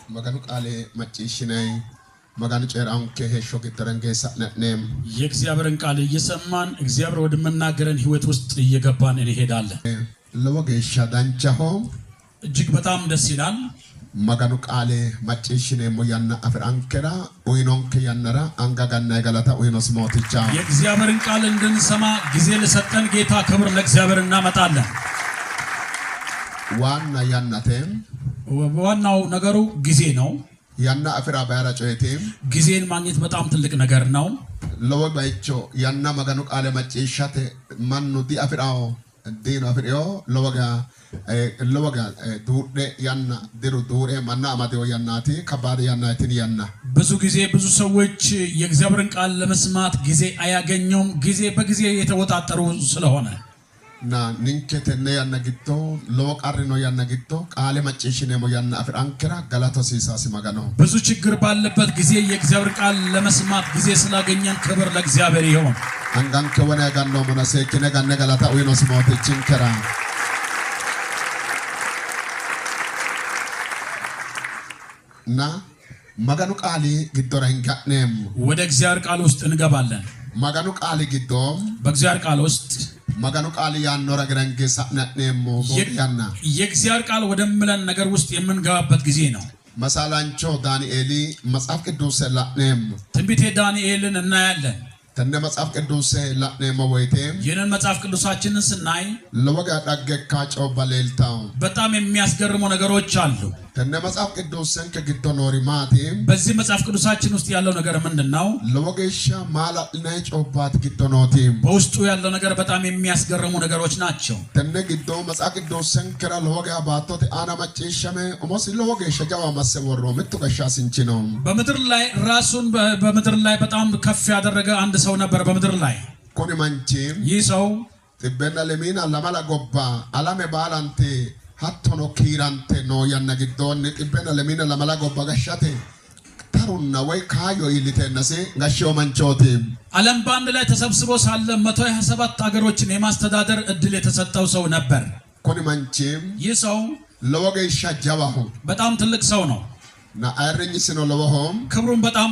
maganu qaale maciishinay maganu ceeraውን ከሄሾ ገተረንገሳ ነንም የእግዚአብሔርን ቃል እየሰማን እግዚአብሔር ወደመናገረን ህይወት ውስጥ እየገባን እንሄዳለን። ለወገሻ ዳንቻሆ እጅግ በጣም ደስ ይላል። maganu qaale maciishine moyanna afrankera oynon ከያነራ አንጋጋና ገላታ oynos ሞትቻ የእግዚአብሔርን ቃል እንድንሰማ ጊዜ ለሰጠን ጌታ ክብር ለእግዚአብሔር እናመጣለን። ዋና ያናተም ዋናው ነገሩ ጊዜ ነው። ያና አፍራ ባያራ ጮይቴም ጊዜን ማግኘት በጣም ትልቅ ነገር ነው። ለወባይቾ ያና maganu qaale maciishate mannu di afraው ዲኖ አፍሪዮ ለወጋ ዱርደ ያና ድሩ ዱሬ ማና አማዴው ያናቲ ከባድ ያናቲን ያና ብዙ ጊዜ ብዙ ሰዎች የእግዚአብሔርን ቃል ለመስማት ጊዜ አያገኙም። ጊዜ በጊዜ የተወጣጠሩ ስለሆነ ና ንንከተነ ያና ግቶ ለወቃሪኖ ያና ግቶ ቃለ ማጨሽነ ሞ ያና አፍራንከራ ገላቶ ሲሳሲ ማጋኖ ብዙ ችግር ባለበት ጊዜ የእግዚአብሔር ቃል ለመስማት ጊዜ ስላገኘን ክብር ለእግዚአብሔር ይሁን። አንጋን ከወና ያጋኖ ሞናሴ ከነጋነ ገላታ ወይኖስ ሞተችን ከራ ና maganu qaali giddora hinganem ወደ እግዚአብሔር ቃል ውስጥ እንገባለን። maganu qaali giddom በእግዚአብሔር ቃል ውስጥ maganu qaali ያኖራ ገረንገሳ ነነሞ ቦያና የእግዚአብሔር ቃል ወደምለን ነገር ውስጥ የምንገባበት ጊዜ ነው። መሳላንቾ ዳንኤሊ መጽሐፍ ቅዱስ ለነም ትንቢተ ዳንኤልን እናያለን። ተነ መጽሐፍ ቅዱስ ለነም ወይቴም ይህንን መጽሐፍ ቅዱሳችንን ስናይ ለወጋ ዳገካ ጮባሌልታው በጣም የሚያስገርሙ ነገሮች አሉ። ተነ መጽሐፍ ቅዱስን ከግቶ ኖሪማቲም በዚህ መጽሐፍ ቅዱሳችን ውስጥ ያለው ነገር ምንድነው? ለወገሻ ማላልናይ ጮባት ግቶ ኖቲም በውስጡ ያለው ነገር በጣም የሚያስገርሙ ነገሮች ናቸው። ተነ ግቶ መጽሐፍ ቅዱስን ከራ ለወጋ ባቶት አና ማጨሸመ ኦሞስ ለወገሻ ጃዋ ማሰወሮ ምትቀሻ ሲንቺ ነው። በመድር ላይ ራሱን በመድር ላይ በጣም ከፍ ያደረገ አንድ ሰው ነበር በመድር ላይ። ኮኒ ማንቺም ይህ ሰው ትበና ለሚና ለማላ ጎባ አላሜ ባላንቴ hattono kirante no yanna giddon tibbena lemina la malago bagashate tarunna way kayo ilitenase gasho manchoti ዓለም ባንድ ላይ ተሰብስቦ ሳለ 127 ሀገሮችን የማስተዳደር እድል የተሰጠው ሰው ነበር። ኮኒ ማንቺም ይህ ሰው ለወገሻ ጃባሁ በጣም ትልቅ ሰው ነው። ና አይረኝስ ነው ለወሆም ክብሩን በጣም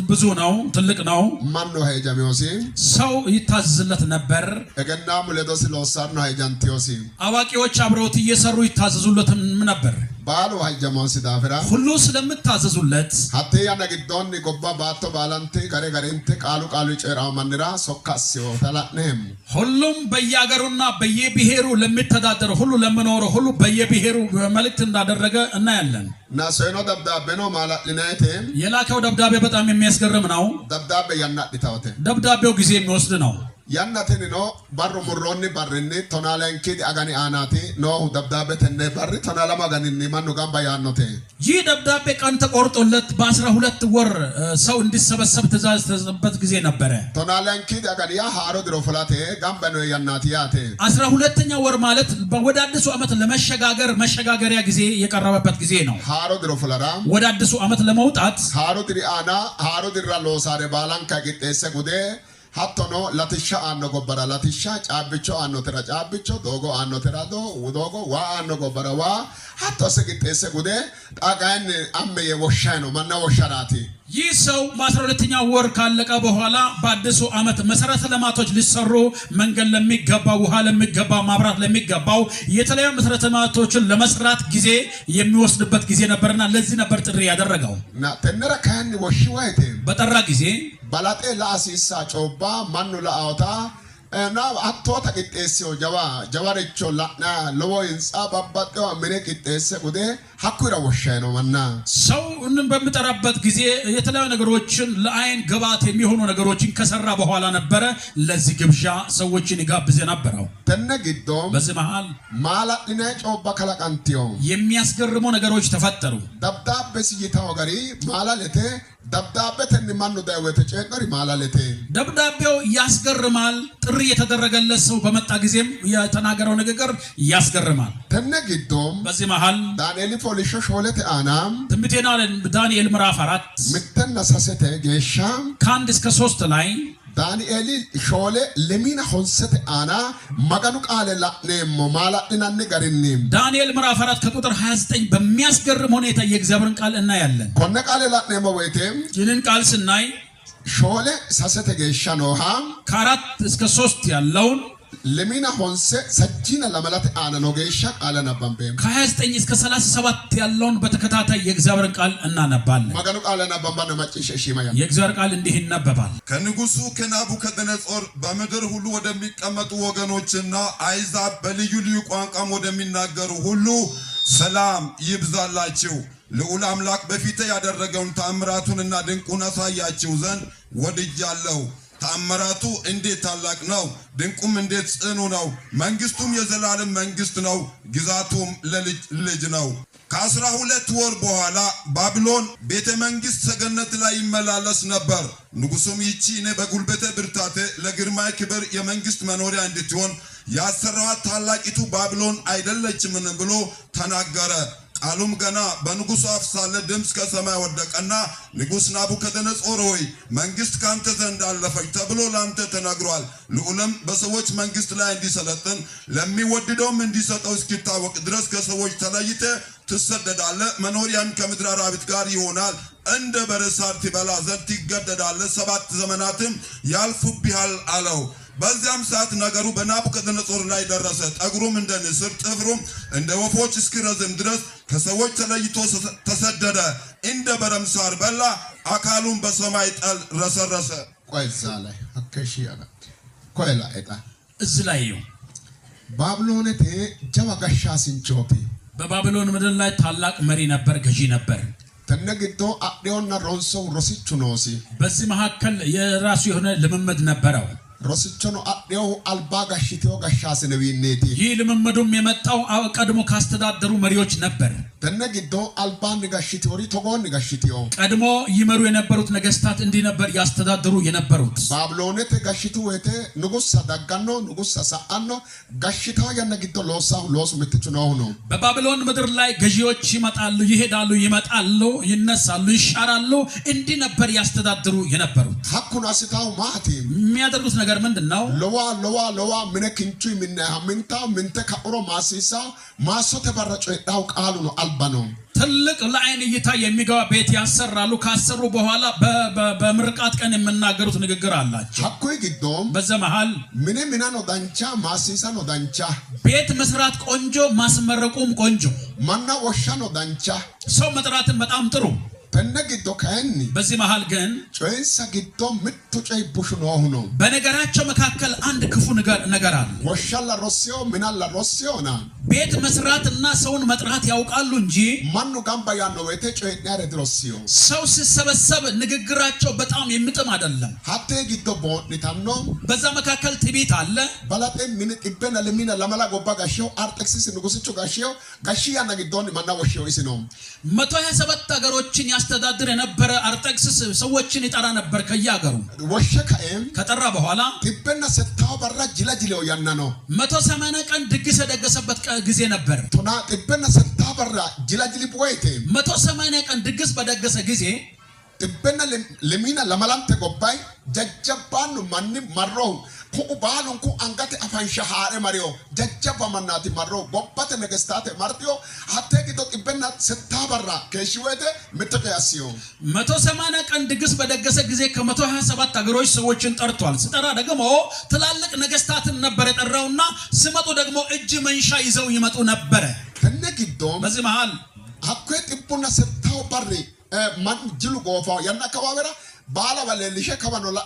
ብዙ ነው፣ ትልቅ ነው። ማን ነው ሄጃሚዮሲ ሰው ይታዘዝለት ነበር። እገና ሙለዶስ ለወሳር ነው ሄጃንቲዮሲ አዋቂዎች አብረውት እየሰሩ ይታዘዙለት ነበር። ባሉ ሀጀማሲ ዳፍራ ሁሉ ስለምታዘዙለት ሀቴ ያና ግዶን ጎባ ባቶ ባላንቴ ገሬንቴ ቃሉ ጨራው ማንራ ሶካሲዮ ተላነም ሁሉም በየአገሩና በየብሔሩ ለሚተዳደሩ ሁሉ ለመኖሩ ሁሉ በየብሔሩ መልእክት እንዳደረገ እናያለን። ና ሰይኖ ደብዳቤ ነው ማላልናይቴ የላከው ደብዳቤ በጣም የሚያስገርም ነው። ደብዳቤ ያናድታውቴ ደብዳቤው ጊዜ የሚወስድ ነው። ያናተኒ ነው ባሩ ሙሮኒ ባርኒ ቶናላንኪ አጋኒ አናቲ ነው ደብዳቤ ተነ ባሪ ቶናላ ማጋኒኒ ማኑ ጋምባ ያኖቴ ይህ ደብዳቤ ቀን ተቆርጦለት በ12 ወር ሰው እንዲሰበሰብ ትእዛዝ ተሰጠበት ጊዜ ነበር። ቶናላንኪ አጋኒ ያ ሃሮ ድሮፍላቴ ጋምባ ነው ያናቲ ያቴ 12ኛ ወር ማለት ወደ አዲሱ ዓመት ለመሸጋገር መሸጋገሪያ ጊዜ የቀረበበት ጊዜ ነው። ሃሮ ድሮፍላራ ወደ አዲሱ ዓመት ለመውጣት ሃሮ ድሪአና ሃሮ ድራ ሎሳሬ ባላንካ ቂጤሰ ጉዴ hattono latisha anno gobbara latisha caabbicho anno tera caabbicho dogo anno tera dogo wa anno gobbara wa hatto segitese gude ጣቃን አመየ ወሻይ ነው ማና ወሻራቲ ይህ ሰው በ12ኛ ወር ካለቀ በኋላ በአዲሱ ዓመት መሰረተ ልማቶች ሊሰሩ መንገድ ለሚገባው ውሃ ለሚገባው ማብራት ለሚገባው የተለያዩ መሰረተ ልማቶችን ለመስራት ጊዜ የሚወስድበት ጊዜ ነበርና ለዚህ ነበር ጥሪ ያደረገው። ና ተነራ ካን ወሽዋይቴ በጠራ ጊዜ ባላጤ ላሲሳ ጮባ ማኑ ላአውታ እና አቶታ ቂጤሲዮ ጀዋሪቾ ላና ለወይንጻ ባባጤው አመኔ ቂጤሰ ጉዴ ሐኩራ ወሻይ ነው ማና ሰው በሚጠራበት ጊዜ የተለያዩ ነገሮችን ለአይን ግባት የሚሆኑ ነገሮችን ከሰራ በኋላ ነበር ለዚህ ግብዣ ሰዎችን ይጋብዝ የነበረው። ተነግዶም በዚህ መሃል ማላጥና ጮባ ከላቃንቲዮ የሚያስገርሙ ነገሮች ተፈጠሩ። ደብዳቤ ሲይታው ጋሪ ማላለቴ ደብዳቤ ተንማኑ ዳይወተ ጨቀሪ ማላለቴ ደብዳቤው ያስገርማል። ጥሪ የተደረገለት ሰው በመጣ ጊዜም የተናገረው ንግግር ያስገርማል። ተነግዶም በዚህ መሃል ዳንኤል ፖሊሾ ሾለተ አናም ትንቢተ ዳንኤል ምዕራፍ 4 ምተነሳሰተ ጌሻ ከ1 እስከ 3 ላይ ዳንኤል ሾለ ለሚና ሆንሰተ አና ማጋኑ ቃለ ላኔሞ ማላጥናን ገርኒም ዳንኤል ምዕራፍ 4 ከቁጥር 29 በሚያስገርም ሁኔታ የእግዚአብሔርን ቃል እናያለን። ኮነ ቃለ ላኔሞ ወይቴም ይህንን ቃል ስናይ ሾለ ሳሰተ ገሻ ነውሃ ከ4 እስከ 3 ያለውን ለሚና ሆንሰ ሰጂና ለማላት አና ነው ገሻ ቃለ ነባምበም ከ29 እስከ 37 ያለውን በተከታታይ የእግዚአብሔርን ቃል እናነባለን። ማጋኑ ቃለ ነባምባነ ማጭሽ ሺማያ የእግዚአብሔር ቃል እንዲህ ይነበባል። ከንጉሱ ከናቡከደነጾር በምድር ሁሉ ወደሚቀመጡ ወገኖችና አሕዛብ በልዩ ልዩ ቋንቋም ወደሚናገሩ ሁሉ ሰላም ይብዛላችሁ። ልዑል አምላክ በፊቴ ያደረገውን ተአምራቱንና ድንቁን አሳያችሁ ዘንድ ወድጃለሁ። ተአምራቱ እንዴት ታላቅ ነው! ድንቁም እንዴት ጽኑ ነው! መንግስቱም የዘላለም መንግስት ነው፣ ግዛቱም ለልጅ ልጅ ነው። ከ12 ወር በኋላ ባቢሎን ቤተ መንግስት ሰገነት ላይ ይመላለስ ነበር። ንጉሱም ይቺ እኔ በጉልበቴ ብርታቴ ለግርማይ ክብር የመንግስት መኖሪያ እንድትሆን ያሰራዋት ታላቂቱ ባቢሎን አይደለችምን ብሎ ተናገረ። ቃሉም ገና በንጉሱ አፍ ሳለ ድምፅ ከሰማይ ወደቀና ንጉስ ናቡከደነጾር ሆይ መንግስት ካንተ ዘንድ አለፈች ተብሎ ላንተ ተነግሯል። ልዑልም በሰዎች መንግስት ላይ እንዲሰለጥን ለሚወድደውም እንዲሰጠው እስኪታወቅ ድረስ ከሰዎች ተለይተ ትሰደዳለህ። መኖሪያም ከምድር አራዊት ጋር ይሆናል። እንደ በረሳር ትበላ ዘንድ ትገደዳለህ። 7 ዘመናትም ያልፉብሃል አለው። በዚያም ሰዓት ነገሩ በናቡከደነጾር ላይ ደረሰ። ጠጉሩም እንደ ንስር ጥፍሩም እንደ ወፎች እስኪረዝም ድረስ ከሰዎች ተለይቶ ተሰደደ። እንደ በረም ሳር በላ። አካሉም በሰማይ ጠል ረሰረሰ። ቆይዛ ላይ አከሺያና ቆይላ እጣ እዚህ ላይ ነው ባቢሎንቴ ጀባ ጋሻ ሲንቾቲ በባቢሎን ምድር ላይ ታላቅ መሪ ነበር፣ ገዢ ነበር። ተነግዶ አዲዮና ሮንሶ ሮሲቹ ኖሲ በዚህ መካከል የራሱ የሆነ ልምምድ ነበረው። ሮሲቹ አዲዮ አልባ ጋሽቲዮ ጋሻስ ነብይኔቲ ይህ ልምምዱም የመጣው ቀድሞ ካስተዳደሩ መሪዎች ነበር። ተነግዶ አልባን ጋሽቲዮሪ ቶጎን ጋሽቲዮ ቀድሞ ይመሩ የነበሩት ነገስታት እንዲህ ነበር ያስተዳደሩ የነበሩት። ባቢሎንቴ ጋሽቱ ወቴ ንጉስ ሰዳጋኖ ንጉስ ሰሳአኖ ጋሽታው ያነግዶ ሎስ ምትቹ ነው። በባቢሎን ምድር ላይ ገዢዎች ይመጣሉ፣ ይሄዳሉ፣ ይመጣሉ፣ ይነሳሉ፣ ይሻራሉ። እንዲህ ነበር ያስተዳደሩ የነበሩት። ሐኩን አስታው ማቲ የሚያደርጉት ነገር ምንድነው? ለዋ ምን ክንቹ ምን ምንታ ምንተ ከኦሮ ማሲሳ ማሶተ በረጨ ዳው ቃሉ ነው አልባኖ ትልቅ ለዓይን እይታ የሚገባ ቤት ያሰራሉ። ካሰሩ በኋላ በምርቃት ቀን የምናገሩት ንግግር አላቸው። ሐኩይ ግዶም በዘመሃል ምን ነው ዳንቻ ማሲሳ ነው ዳንቻ ቤት መስራት ቆንጆ፣ ማስመረቁም ቆንጆ፣ ማና ወሻ ነው ዳንቻ ሰው መጥራትን በጣም ጥሩ። ተነግዶ ከኒ በዚህ መሃል ግን ጮይሳ ግዶ ምትጮይ ቡሽ ነው በነገራቸው መካከል አንድ ክፉ ነገር አለ። ወሻላ ሮሲዮ ምናላ ሮሲዮና ቤት መስራትና ሰውን መጥራት ያውቃሉ እንጂ ማኑ ጋምባ ያለው ወቴ ጮይ ያረ ድሮሲዮ ሰው ሲሰበሰብ ንግግራቸው በጣም የሚጥም አይደለም። ሀቴ ግዶ ቦኒታኖ በዛ መካከል ትዕቢት አለ። ባላጤ ምን ጥበና ለሚና ለማላ ጎባ ጋሽዮ አርጤክስስ ንጉስቹ ጋሽዮ ጋሽያና ግዶን ማና ወሽዮ ይስኖ 127 ሀገሮችን ያስተዳድር የነበረ አርጤክስስ ሰዎችን ይጠራ ነበር ከያገሩ። ወሸካኤም ከጠራ በኋላ ጥበና ሰታው በራ ጅላጅለው ያና ነው 180 ቀን ድግስ የደገሰበት ጊዜ ነበር። ቶና ጥበና ሰታው በራ ጅላጅሊ ቦይቴ 180 ቀን ድግስ በደገሰ ጊዜ ጥበና ለሚና ለማላንተ ጎባይ ጀጀባኑ ማን ማሮ ኩባሉን ኩ አንጋቴ አፋንሻ ሃሬ ማሪዮ ጀጀባ ማናቲ ማሮ ጎባተ ነገስታተ ማርቲዮ ሀቴ ግዶ ጥበና ሰታበራ ከሽወቴ ምትቀያሲዮ 180 ቀን ድግስ በደገሰ ጊዜ ከ127 ሀገሮች ሰዎችን ጠርቷል። ሲጠራ ደግሞ ትላልቅ ነገስታትን ነበር የጠራውና ሲመጡ ደግሞ እጅ መንሻ ይዘው ይመጡ ነበር። ተነግዶ በዚህ መሃል አኩ ጥቡና ሰታው ባሪ ማን ጅሉ ጎፋው ያና ከባበራ ባላ ባለልሽ ከበኖላ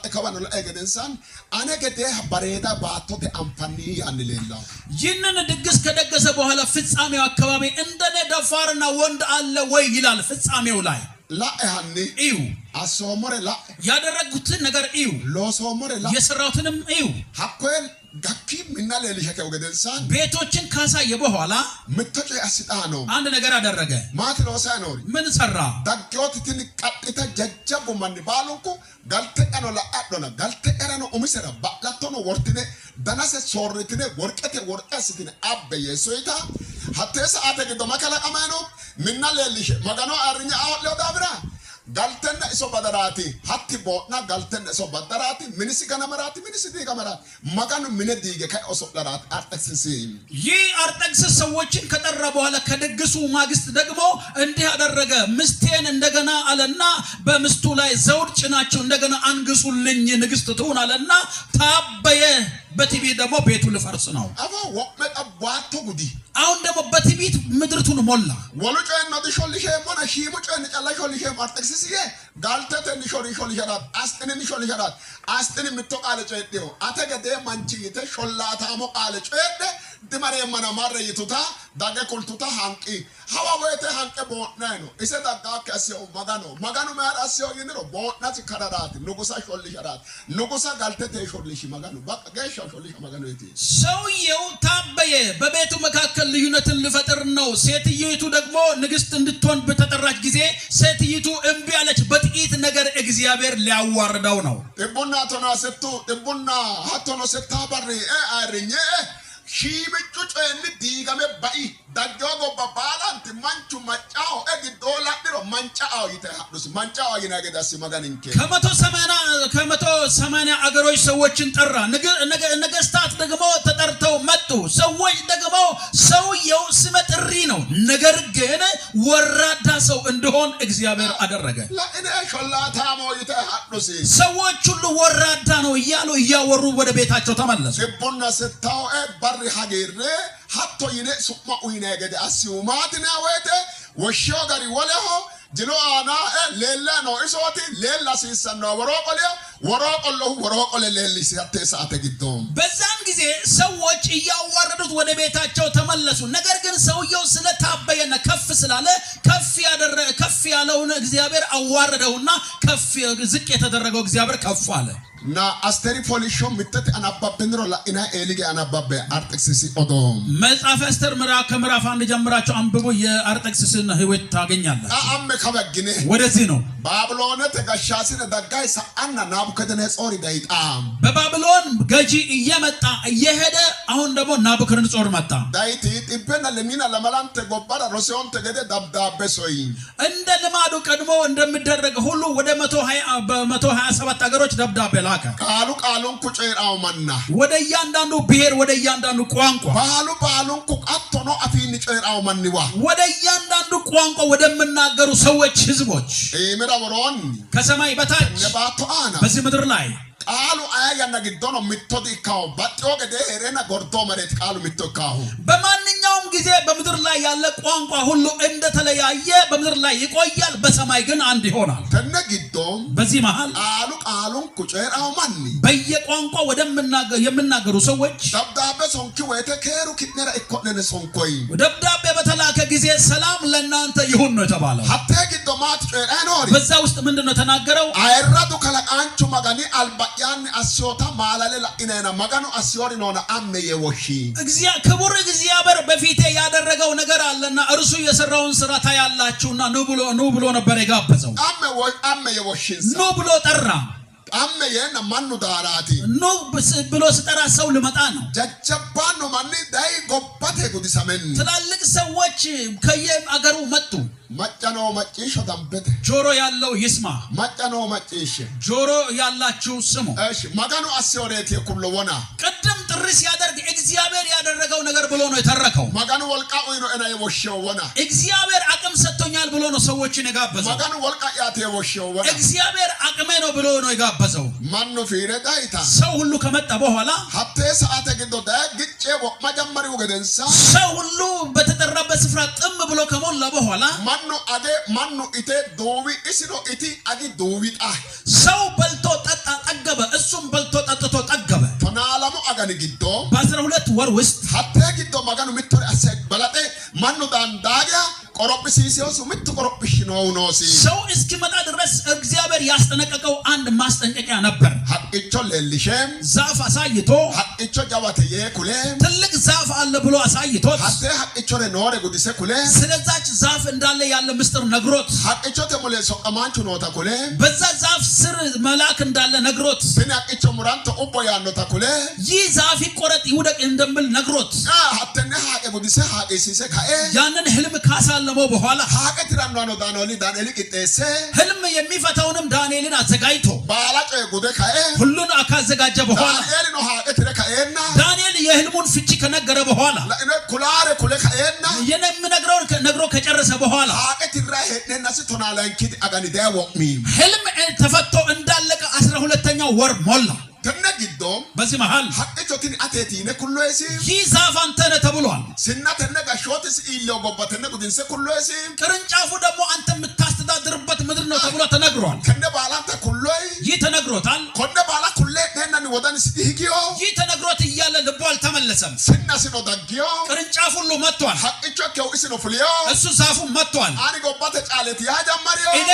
ኤገደንሳን አነገደ ባሬዳ ባቶተ አንፋኒ አንሌላው ይህንን ድግስ ከደገሰ በኋላ ፍጻሜው አካባቢ እንደኔ ደፋርና ወንድ አለ ወይ ይላል። ፍጻሜው ላይ ላአሃኒ እዩ አሶሞረ ላ ያደረጉት ነገር እዩ ሎሶሞረ ላ የሰራውትንም እዩ ሐኮል ጋኪ ምና ለልሽ ከወገደንሳን ቤቶችን ካሳየ በኋላ ምትጨ አስጣ ነው አንድ ነገር አደረገ። ማት ሎሳ ነው ምን ሰራ? ዳጊዮትን ቀጥታ ጀጀቡ ማን ባሉኩ ጋልተቀኖ ለአዶና ጋልተቀረኖ ኡሚሰራ ባላቶኖ ወርትኔ ዳናሰ ሶርትኔ ወርቀቴ ወርቀስትኔ አበየ ሶይታ ሀቴሳ አደገ ደማከላ ቀማኖ ምና ለልሽ መጋኖ አርኛ አወለው ዳብራ galtenna iso badarati hatti bootna galtenna iso badarati minisi ganamarati minisi digamarati maganu minediige kai oso darat artaxisi yi artaxis ሰዎችን ከጠራ በኋላ ከደግሱ ማግስት ደግሞ እንዲህ አደረገ ምስቴን እንደገና አለና በምስቱ ላይ ዘውድ ጭናቸው እንደገና አንግሱልኝ ንግስት ትሁን አለና ታበየ በትዕቢት ደግሞ ቤቱ ልፈርስ ነው አባ ወመጣ ቧቶ ጉዲ አሁን ደግሞ በትዕቢት ምድርቱን ሞላ ወሉጨ ነው ዲሾልሽ ሞና ሺሙጨ ንጨላሾልሽ አርታክሲስ ጋልተተ ኒሾልሽራት አስጥን ኒሾልሽራት አስጥን ምትቃለ ጨዴው አተገደ ማንቺተ ሾላታሞ ቃለ ጨዴ ድማሬ ማና ማረ ይቱታ ዳገ ኮልቱታ ሃንቂ ሐዋወተ ሃንቀ ቦና ነው እሰ ዳጋ ከሲው ማጋኖ ማራሲው ይንሮ ቦና ሲከራራት ንጉሳ ሾልሽራት ንጉሳ ጋልተተ ሾልሽ ማጋኖ በቃ ገሽ ሾልሽ ማጋኖ ይቲ ሰውየው ታበየ በቤቱ መካከል ልዩነትን ልፈጥር ነው ሴትየቱ ደግሞ ንግስት እንድትሆን በተጠራች ጊዜ ሴትየቱ እምቢ አለች በጥቂት ነገር እግዚአብሔር ሊያዋርደው ነው ጥቡና ተናሰቱ ጥቡና ሀቶኖ ሰታባሪ አርኘ ሺምጩ ጨን ዲጋሜ ባይ ዳጆጎ ባባላንት ማንቹ ማጫው እግዶላ ድሮ ማንጫው ይተሐዱስ ማንጫው ይናገዳስ ማጋንንከ ከመቶ ሰማንያ አገሮች ሰዎችን ጠራ ነገስታት ደግሞ ተጠርተው መጡ ሰዎች ደግሞ ሰውየው ስመ ጥሪ ነው ነገር ግን ወራዳ ሰው እንደሆን እግዚአብሔር አደረገ ለእኔ ሾላታሞ ይተሐዱስ ሰዎች ሁሉ ወራዳ ነው እያወሩ ወደ ቤታቸው ተመለሱ ጥቡና ሰታው ሀገሬ ሀቶ ይነ ሱማ ኡይነ ገደ አሲውማትና ወተ ወሾጋሪ ወለሆ ጅሎ አና ሌላ ነው እሶቲ ሌላ ሲሰና ወሮቆለ ሌሊስ ያተሳተ ግዶም በዛን ጊዜ ሰዎች እያዋረዱት ወደ ቤታቸው ተመለሱ ነገር ግን ሰውየው ስለታበየና ከፍ ስላለ ከፍ ያለውን እግዚአብሔር አዋረደውና ዝቅ የተደረገው እግዚአብሔር ከፍ አለ na asteri folisho mitete anababbenro la ina elige anababbe artaxisi odom መጽሐፈ አስተር ከምዕራፍ 1 ጀምራችሁ አንብቡ የአርጤክስስን ህይወት ታገኛላችሁ አአመ ከበግነ ወደዚህ ነው ባቢሎን ተጋሻሲነ ዳጋይ ሰአና ናቡከደነጾር ዳይጣም በባቢሎን ገጂ እየሄደ አሁን ደግሞ ናቡከደነጾር መጣ ዳይቲ ጥበና ለሚና ለማላንተ ጎባራ ሮሲዮን ተገደ ዳብዳቤ ሶይ እንደ ልማዱ ቀድሞ እንደሚደረግ ሁሉ ወደ 127 ሀገሮች ደብዳቤ ቃሉን ኩጨራው ማና ወደ እያንዳንዱ ብሔር ወደ እያንዳንዱ ቋንቋ ባሉን ኩቃቶኖ አፊን ጨራው ማንዋ ወደ እያንዳንዱ ቋንቋ ወደምናገሩ ሰዎች ህዝቦች ምራወሮን ከሰማይ በታች ነባቶ አና በዚህ ምድር ላይ ቃሉ አያና ግዶኖ ሚቶዲካው ባጥዮ ገደ ሄሬና ጎርዶ መሬት ቃሉ ሚቶካው በማንኛውም ጊዜ በምድር ላይ ያለ ቋንቋ ሁሉ እንደተለያየ በምድር ላይ ይቆያል በሰማይ ግን አንድ ይሆናል ተነግዶም በዚህ መሃል ቃሉን ኩጨራው ማን በየቋንቋ የምናገሩ ሰዎች ደብዳቤ ሶንኪ ወይተ ከሩ ኪነራ ኢኮነነ ሶንኮይ ደብዳቤ በተላከ ጊዜ ሰላም ለእናንተ ይሁን ነው የተባለው ሀተ ግዶማት ጨራኖሪ በዛ ውስጥ ምንድነው ተናገረው አይራዱ ከለቃንቹ ማጋኒ ያን አስዮታ ማላለ ለኢነና ማጋኑ አስዮሪ ነውና አመ የወሺ ክቡር እግዚአብሔር በፊቴ ያደረገው ነገር አለና እርሱ የሰራውን ስራ ታያላችሁና ኑ ብሎ ነበር የጋበዘው አመ የወሺ ኑ ብሎ ጠራ አመ የና ማኑ ዳራቲ ኑ ብሎ ሲጠራ ሰው ልመጣ ነው ጀጀባኑ ማን ዳይ ጎባቴ ጉዲሰመን ትላልቅ ሰዎች ከየአገሩ መጡ ማጫኖ ማጪሽ ዳምበት ጆሮ ያለው ይስማ ማጫኖ ማጪሽ ጆሮ ያላችሁ ስሙ እሺ ማጋኑ አስዮሬት የኩሎ ወና ቀደም ጥሪ ሲያደርግ እግዚአብሔር ያደረገው ነገር ብሎ ነው የተረከው ማጋኑ ወልቃው ነው እና የወሸው ወና እግዚአብሔር አቅም ሰጥቶኛል ብሎ ነው ሰዎችን የጋበዘው ማጋኑ ወልቃ ያተ የወሸው ወና እግዚአብሔር አቅሜ ነው ብሎ ነው የጋበዘው ማኑ ፊረዳይታ ሰው ሁሉ ከመጣ በኋላ ሀተ ሰዓተ ግዶ ዳግጬ መጀመሪያው ገደንሳ ሰው ሁሉ በተጠራበት ስፍራ ጥም ብሎ ከሞላ በኋላ ማኑ ኢቴ ዶዊ እስኖ ኢቲ አጊ ዶዊጣ ሰው በልቶ ጠጣ ጠገበ እሱም በልቶ ጠጥቶ ጠገበ ተናላሙ አጋኒ ግዶ በ12 ወር ውስጥ ሀተ ግዶ ማጋኑ ምትሪ አሰግ በላጤ ማኑ ዳንዳጋ ቆሮጵሲሲዮስ ምት ቆሮጵሽ ነው ሲ ሰው እስኪመጣ ድረስ እግዚአብሔር ያስጠነቀቀው አንድ ማስጠንቀቂያ ነበር ሀቅቾ ለልሽም ዛፍ አሳይቶ ሀቅቾ ጃዋተየ ኩለ ትልቅ ዛፍ አለ ብሎ አሳይቶት ሀቅቾ ለኖረ ጉዲሰ ኩለ ስለዛች ዛፍ እንዳለ ያለ ምስጢር ነግሮት ሀቅቾ ተሙለ ሶቀማንቹ ኖታ ኩለ በዛ ዛፍ ስር መልአክ እንዳለ ነግሮት ስነ ሀቅቾ ሙራንቶ ኦቦ ያኖታ ኩለ ይህ ዛፍ ይቆረጥ ይውደቅ እንደምል ነግሮት ሀተነ ሀቀ ጉዲሰ ሀቀ ሲሰ ካኤ ያንን ህልም ካሳለ ካለመው በኋላ ሀቀት ራንዋኖ ዳንኤል ቂጤሴ ህልም የሚፈታውንም ዳንኤልን አዘጋጅቶ ባላጮ ጉደ ካኤ ሁሉን ካዘጋጀ በኋላ ዳንኤል ነው ሀቀት ረካኤና ዳንኤል የህልሙን ፍቺ ከነገረ በኋላ ለእነ ኩላረ ኩለ ካኤና የነምነግረውን ነግሮ ከጨረሰ በኋላ ሀቀት ራሄነና ሲቶናላንኪት አጋኒ ዳወቅሚ ህልም ተፈቶ እንዳለቀ 12ኛው ወር ሞላ ተነግዶም በዚህ መሃል ሀቅቾትን አቴቲነ ኩሎሲ ይህ ዛፍ አንተ ነህ ተብሏል ስና ተነጋሾትስ ኢሎ ጎበተነ ጉድንሰ ኩሎሲ ቅርንጫፉ ደግሞ አንተ የምታስተዳድርበት ምድር ነው ተብሎ ተነግሯል ከነ ባላንተ ኩሎይ ይህ ተነግሮታል ኮነ ባላ ኩሌ ነን ወዳን ሲዲሂዮ ይህ ተነግሮት እያለ ልቡ አልተመለሰም ስና ሲኖ ዳጊዮ ቅርንጫፉ ሁሉ መጥቷል ሀቅቾ ከው እስኖ ፍሊዮ እሱ ዛፉ መጥቷል አኒ ጎበተ ጫለት ያ ጀመሪዮ እኔ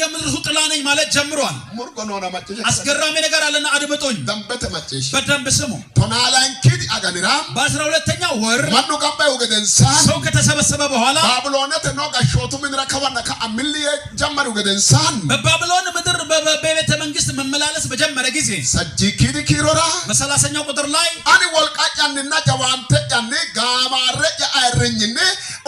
የምድሩ ጥላ ነኝ ማለት ጀምሯል ሙርቆኖና ማጨ አስገራሚ ነገር አለና አድምጦኝ ደንበተ ማጨሽ በደንብ ስሙ ቶናላንኪት አጋኒራ በ12ኛው ወር ማኑ ጋባዩ ገደንሳ ሰው ከተሰበሰበ በኋላ ባብሎነት ነው ጋሾቱ ምን ረከባና ከአምልየ ጀመሩ ገደንሳን በባቢሎን ምድር በቤተ መንግስት መመላለስ በጀመረ ጊዜ ሰጂኪዲ ኪሮራ በ30ኛው ቁጥር ላይ አኒ ወልቃጫንና ጀዋንተ ያኔ ጋማረ ያአረኝነ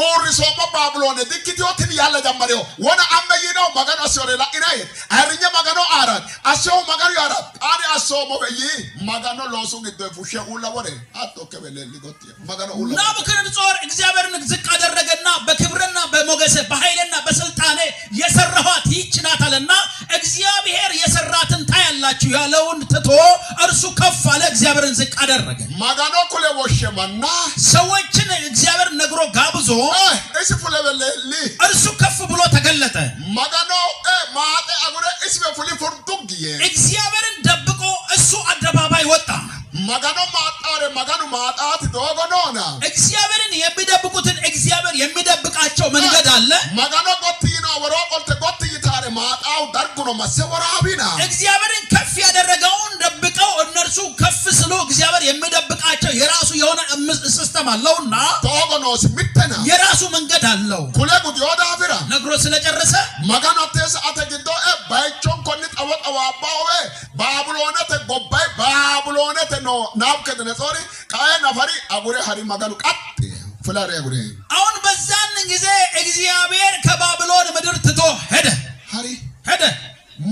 ኦሪሶሞ ባብሎን ድክቲዮትን ያለ ጀመረው ወና አመይነው ማጋኖ አሶሬላ ኢናይ አርኛ ማጋኖ አራት አሶ ማጋኖ አራት አኒ አሶ ሞበይ ማጋኖ ሎሱ ግደ ፉሸ ሁላ ወሬ አቶ ከበለ ሊጎት ማጋኖ ሁላ ናቡከደነጾር እግዚአብሔርን ዝቅ አደረገና በክብርና በሞገስ በኃይልና በስልጣኔ የሰራኋት ይህች ናት አለና እግዚአብሔር የሰራትን ታያላችሁ ያለውን ትቶ እርሱ ከፍ አለ እግዚአብሔርን ዝቅ አደረገ ማጋኖ ኩለ ወሸማና ሰዎችን እግዚአብሔር ነግሮ ጋብዞ እሺ ፉለ በለሊ እርሱ ከፍ ብሎ ተገለጠ ማጋኖ ማአተ አጉረ እሺ በፉሊ ፎርቱጊየ እግዚአብሔርን ደብቆ እሱ አደባባይ ወጣ ማጋኖ ማጣረ ማጋኖ ማጣት ዶጎኖና እግዚአብሔርን የሚደብቁትን እግዚአብሔር የሚደብቃቸው መንገድ አለ ማጋኖ ጎትይና ወሮ ቆልተ ጎትይታረ ማጣው ዳርጉኖ ማሰወራቢና እግዚአብሔርን ከፍ ያደረገውን ደብቀው እነርሱ ከፍ ስሉ እግዚአብሔር የሚደብቃቸው የራሱ የሆነ ሲስተም አለውና ዶጎኖስ ሚተና የራሱ መንገድ አለው ኩለ ጉዲዮዳ አፍራ ነግሮ ስለጨረሰ ማጋኖ ተስ አተግዶ ባይቾን ኮን ጠወጠዋባው ባብሎነት ጎባይ ባብሎነት ነው ናቡከደነጾር ካይ ነፈሪ አጉሬ ሀሪ ማጋኑ ቀጥ ፍላሪ አጉሬ አሁን በዛን ጊዜ እግዚአብሔር ከባቢሎን ምድር ትቶ ሄደ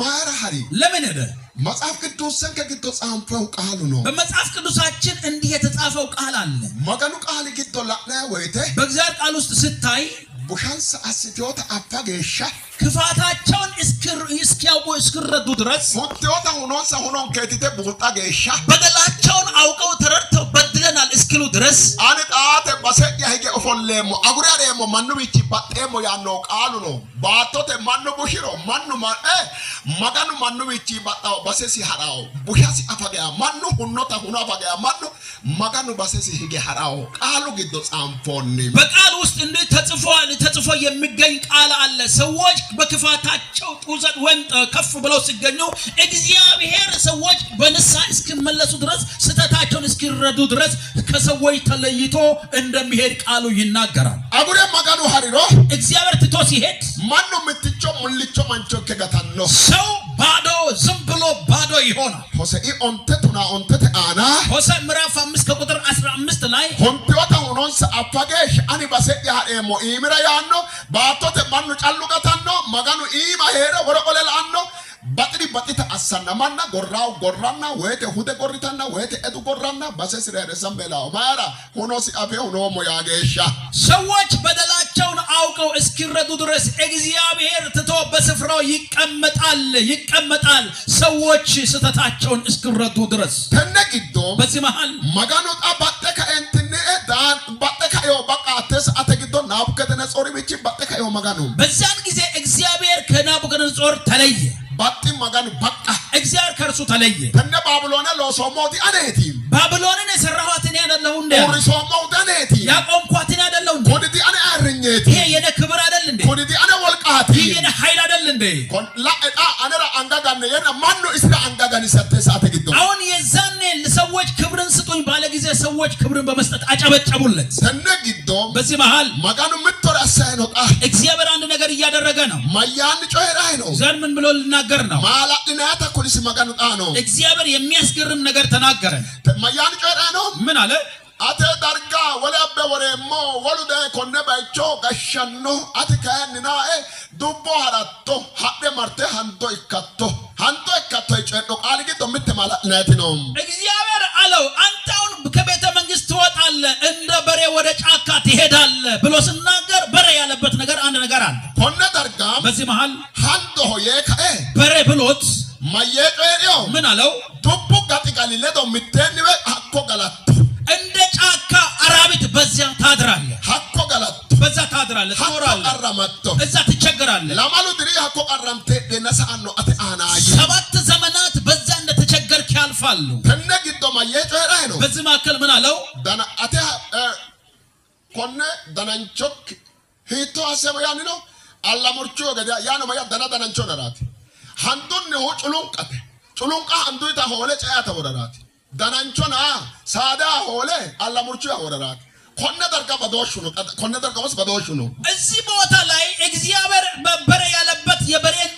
ማራ ሀሪ ለምን ሄደ መጽሐፍ ቅዱስን ከግዶ ጻንፈው ቃሉ ነው በመጽሐፍ ቅዱሳችን እንዲህ የተጻፈው ቃል አለ ማጋኑ ቃል ግዶ ላና ወይቴ በእግዚአብሔር ቃል ውስጥ ስታይ ቡሻንስ አስቲዮታ አፋገሻ ክፋታቸውን እስኪያውቁ እስኪረዱ ድረስ ሆቴota ሆኖን ሰሆኖን ከቲተ ቡጣ ገሻ በደላቸውን አውቀው ተረድተው በድለናል እስኪሉ ድረስ አኔ ጣተ ባሰያ ሄገ ኦፎሌሞ አጉራሬሞ ማኑ ቢቺ ባጤሞ ያኖ ቃሉ ነው ባቶተ ማኑ ቡሽሮ ማኑ ማጋኑ ማኑ ቢቺ ባጣው ባሰሲ ሐራው ቡሻሲ አፋገያ ማኑ ሁኖታ ሁኖ አፋገያ ማኑ ማጋኑ ባሰሲ ሄገ ሐራው ቃሉ ግዶ ጻንፎኒ በቃል ውስጥ እንደ ተጽፎ የሚገኝ ቃል አለ ሰዎች በክፋታቸው ጡዘት ወይም ከፍ ብለው ሲገኙ እግዚአብሔር ሰዎች በንስሐ እስኪመለሱ ድረስ ስተታቸውን እስኪረዱ ድረስ ከሰዎች ተለይቶ እንደሚሄድ ቃሉ ይናገራል አጉሬ ማጋኑ ሐሪሮ እግዚአብሔር ትቶ ሲሄድ ማኑ ምትቾ ሙልቾ ማንቾ ከገታኖ ሰው ባዶ ዝም ብሎ ባዶ ይሆናል ሆሴኢ ኦንተቱና ኦንተተ አና ሆሴዕ ምዕራፍ 5 ከቁጥር 15 ላይ ሆንቴota ሆኖን አፋገሽ አኒ ባሰያ ሐሬሞ ኢምራ ያኖ ባቶተ ማኑ ጫሉ ገታኖ ማጋኑ ኢማ ሄረ ወረቆለል አኖ ባጥሪ ባጥታ አሰናማና ጎራው ጎራና ወይተ ሁደ ጎሪታና ወይተ እዱ ጎራና ባሰስረ ረሰምበላው ማራ ሆኖሲ አፌ ሆኖ ሞያገሻ ሰዎች በደላቸውን አውቀው እስኪረዱ ድረስ እግዚአብሔር ትቶ በስፍራው ይቀመጣል ሰዎች ስተታቸውን እስኪረዱ ድረስ ተነግዶ በዚህ መሃል ማጋኑ ጣባጠከ እንትን ዳን ባጠከዮ በቃተስ አተግዶ ናቡከደነጾር ብቻ ባጠከዮ ማጋኑ በዛን ጊዜ እግዚአብሔር ከናቡከደነጾር ተለየ ባጢ ማጋኑ በቃ እግዚአብሔር ከርሱ ተለየ ተነ ባቢሎን ለሶሞቲ አኔቲ ባቢሎንን የሰራኋትን ያደለው እንደ ኦሪሶሞት አኔቲ ያቆምኳትን ያደለው እንደ ኮዲቲ አኔ አርኘቲ ይሄ የነ ክብር አይደል እንዴ ኮዲቲ አኔ ወልቃቲ ይሄ የነ ኃይል አይደል እንዴ ላእጣ አነራ አንጋጋነ የነ ማኑ እስራ አንጋጋኒ ሰተሳ ተግዶ አሁን የዛኔ ሰዎች ክብርን ስጡኝ ባለ ጊዜ ሰዎች ክብርን በመስጠት አጨበጨቡለት ተነግዶ በዚህ መሃል ማጋኑ ምትወር አሳይኖጣ እግዚአብሔር አንድ ነገር እያደረገ ነው ማያን ጮሄራይ ነው ዘር ምን ብሎ ልናገር ነው ማላድናታ ኩሊስ ማጋኑ ጣ ነው እግዚአብሔር የሚያስገርም ነገር ተናገረ ማያን ጮሄራይ ነው ምን አለ ate darga wala abbe waremo walude konne baicho gashshanno ate kayanina dubbo haratto hadde marte hanto ikkatto ጨዶ ቃልጊ ዶምት ማለት ነው እግዚአብሔር አለው አንተውን ከቤተ መንግስት ትወጣለህ እንደ በሬ ወደ ጫካ ትሄዳለህ ብሎ ሲናገር በሬ ያለበት ነገር አንድ ነገር አለ ኮነ ደርጋም በዚህ መሃል ሃንዶ ሆየ ከኤ በሬ ብሎት ማየቀሪዮ ምን አለው ዱቡ ጋጥቃሊለ ዶምቴን ወይ አኮ ገላቱ እንደ ጫካ አራቢት በዚያ ታድራለህ አኮ ገላቱ በዛ ታድራለህ ትኖራለህ አራማቶ እዛ ትቸገራለህ ለማሉ ድሪ አኮ ቀራምቴ ደነሳኖ አተ አናይ 7 ዘመናት በዛ እንደተቸገርክ ያልፋሉ ተነግዶ ማየቀራይ ነው በዚህ ማከል ምን አለው ዳና አተ ኮነ ዳናንቾክ ሂቶ አሰበያን ነው አላሙርቾ ገዳ ያኖ ማያ ዳናንቾ ነራት ሃንዱን ነው ጩሉንቃ አንዱ ይታ ሆለ ጫያ ተወረራት ዳናንቾና ሳዳ ሆለ አላሙርቾ ያወረራት ኮነ ደርጋ በዶሹ ነው እዚህ ቦታ ላይ እግዚአብሔር በበሬ ያለበት የበሬን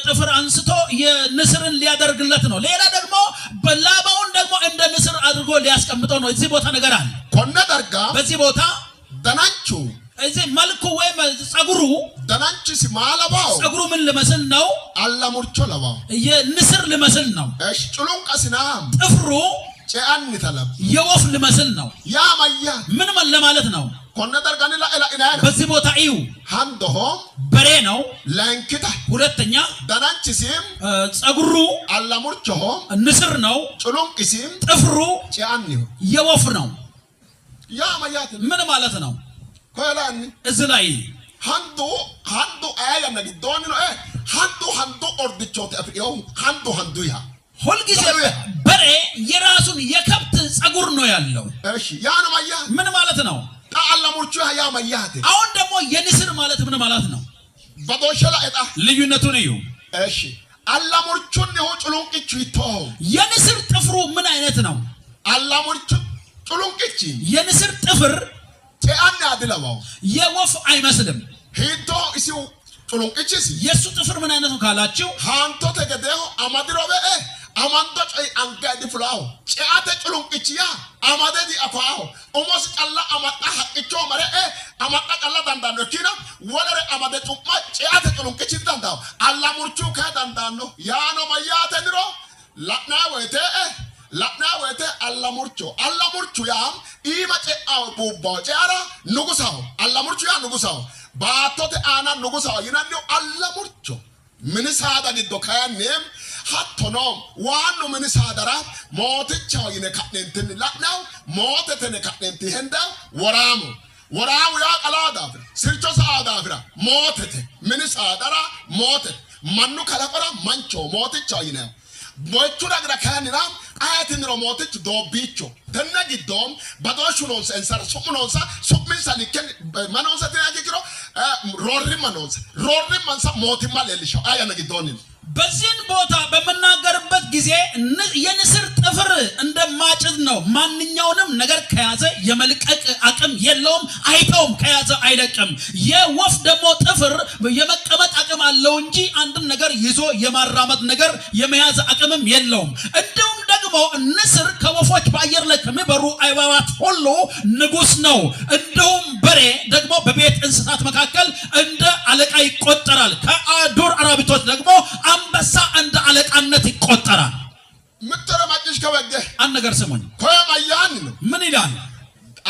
ጥፍር አንስቶ የንስርን ሊያደርግለት ነው ሌላ ደግሞ በላባውን ደግሞ እንደ ንስር አድርጎ ሊያስቀምጠው ነው እዚህ ቦታ ነገር አለ ኮነ ደርጋ በዚህ ቦታ ዳናንቾ እዚህ መልኩ ወይ ጸጉሩ ዳናንቺ ሲማለባው ጸጉሩ ምን ልመስል ነው አላሙርቾ ለባው የንስር ልመስል ነው እሺ ጩሉንቃ ሲናም ጥፍሩ ጨአን ተለም የወፍ ልመስል ነው ያ ማያ ምን ለማለት ነው ኮነ ደርጋኒ ላ በዚህ ቦታ እዩ ሃንዶሆ በሬ ነው ላንኪታ ሁለተኛ ዳናንቺ ሲም ጸጉሩ አላሙርቾ ንስር ነው ጩሉንቅ ሲም ጥፍሩ ጨአን የወፍ ነው ያ ማያት ምን ማለት ነው ኮላኒ እዚህ ላይ ሃንዶ አያ ነግዶን ነው ሃንዶ ኦርድቾት አፍሪው ሃንዶ ያ ሁልጊዜ በሬ የራሱን የከብት ጸጉር ነው ያለው እሺ ያ ነው ማያ ምን ማለት ነው አላሙርቾ ያ ማያት አሁን ደግሞ የንስር ማለት ምን ማለት ነው በዶሸላ እጣ ልዩነቱን እዩ እሺ አላሙርቾን ነው ጩሉንቅቹ ይቶ የንስር ጥፍሩ ምን አይነት ነው አላሙርቾ ጩሉንቅቺ የንስር ጥፍር ጨአን ያድለባው የወፍ አይመስልም ሂቶ እሲው ጩሉንቅቺስ የሱ ጥፍር ምን አይነት ነው ካላችሁ ሃንቶ ተገደው አማድሮበ አማንቶ ጨይ አንጋዲ ፍላው ጨአተ ጩሉንቅቺያ አማደዲ አፋው ኦሞስ ቀላ አማጣ ሐቅቾ መረ አማጣ ቀላ ዳንዳኖ ኪና ወለረ አማደ ጩማ ጨአተ ጩሉንቅቺ ዳንዳው አላሙርቹ ከዳንዳኖ ያኖ ማያተ ንሮ ላና ወይተ አላሙርቹ ያም ኢማጨአው ቡባው ጨአራ ንጉሳው አላሙርቹ ያ ንጉሳው ባቶተ አና ንጉሳው ይናኒው አላሙርቹ ምን ሳዳ ግዶ ካያኔም ሀቶኖ ዋኑ ምን ሳዳራ ሞትቻው ይነ ካኔንትን ላናው ሞተተነ ካኔንቲ ሄንዳ ወራሙ ያ ቀላዳፍ ስርቾ ሳዳፍራ ሞተተ ምን ሳዳራ ሞተተ ማኑ ከላቆራ ማንቾ ሞትቻው ይነ ቦቹ ነግራ ካኒራ አያትን ሮሞቲች ዶቢቾ ተነግዶም ባዶሹኖንስ እንሰር ሱሙኖንሳ ሱሚንሳ ሊከን ማኖንሳ ተያጅሮ ሮሪ ማንሳ ሞቲማ ለልሾ አያ ነግዶን በዚህን ቦታ በመናገርበት ጊዜ የንስር ጥፍር እንደማጭድ ነው ማንኛውንም ነገር ከያዘ የመልቀቅ አቅም የለውም አይተውም ከያዘ አይለቅም የወፍ ደግሞ ጥፍር የመቀመጥ አቅም አለው እንጂ አንድን ነገር ይዞ የማራመድ ነገር የመያዝ አቅምም የለውም እንደውም ደግሞ ንስር ከወፎች በአየር ላይ ከሚበሩ አይባባት ሁሉ ንጉስ ነው እንደውም በሬ ደግሞ በቤት እንስሳት መካከል እንደ አለቃ ይቆጠራል ከዱር አራዊቶች ደግሞ አንበሳ እንደ አለቃነት ይቆጠራል ምትረማጭሽ ከበገ አንድ ነገር ስሙኝ ኮያማያን ምን ይላል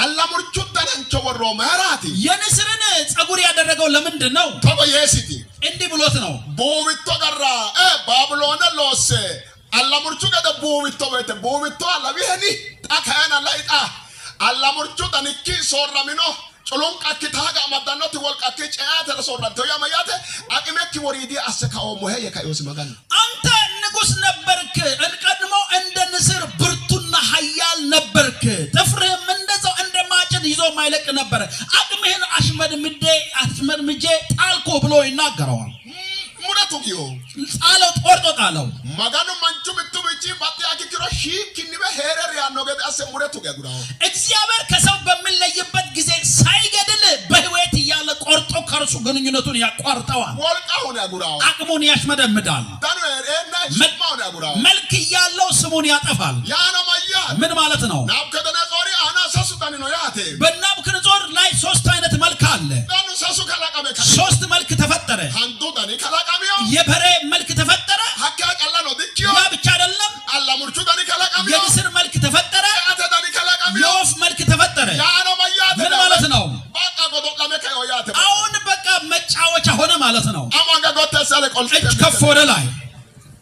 አላሙርቹ ዳናንቾ ወሮ ማራቲ የንስርን ጸጉር ያደረገው ለምንድን ነው ተቆየሲቲ እንዲህ ብሎት ነው ቦዊቶ ቀራ ባብሎን ሎስ አላሙርቹ ገደ ቦዊቶ አላቢሄኒ ጣካና ላይጣ አላሙርቹ ዳንኪ ሶራሚኖ ጩሉንቃ ኪታጋ ማዳኖት ወልቃኪ ጨያተ ለሶራንቶ ያማያተ አቅመኪ ወሪዲ አሰካው ሞሄ የካዮስ መጋን አንተ ንጉስ ነበርክ እንቀድሞ እንደ ንስር ብርቱና ኃያል ነበርክ ጥፍርህም እንደዛው እንደ ማጭድ ይዞ ማይለቅ ነበር አቅምህን አሽመድምጄ ጣልኮ ብሎ ይናገረዋል ሙረቱ ጊዮ ጣለው ቆርጦ ጣለው ማጋኑ ማንቹ ምትብጪ ባጥያኪ ክሮ ሺኪኒበ ሄረር ያኖ ገደ አሰ ሙረቱ ገጉራው እግዚአብሔር ከሰው በሚለይበት ጊዜ ሳይገድል በህይወት ያለ ቆርጦ ከርሱ ግንኙነቱን ያቋርጠዋል ወልቃውን ያጉራው አቅሙን ያሽመደምዳል ዳኑ ኤና ሽማውን ያጉራው መልክ ያለው ስሙን ያጠፋል ያኖ ማያ ምን ማለት ነው ናብከደነጾሪ አና ሰሱታ ሶስታኒ ነው ያቴ በናቡከደነጾር ላይ ሶስት አይነት መልክ አለ ዳኑ ሰሱ ከላቀበ ሶስት መልክ ተፈጠረ አንዱ ዳኒ ከላቀቢዮ የበሬ መልክ ተፈጠረ ሀካ ቀላ ነው ድኪዮ ያ ብቻ አይደለም አላሙርቹ ዳኒ ከላቀቢዮ የንስር መልክ ተፈጠረ አተ ዳኒ ከላቀቢዮ የወፍ መልክ ተፈጠረ ያ ነው ማያተ ምን ማለት ነው ባቃ ጎዶላሜ ከዮያተ አሁን በቃ መጫወቻ ሆነ ማለት ነው አማንጋ ጎተሰለ ቆልጥ እጅ ከፍ ወደ ላይ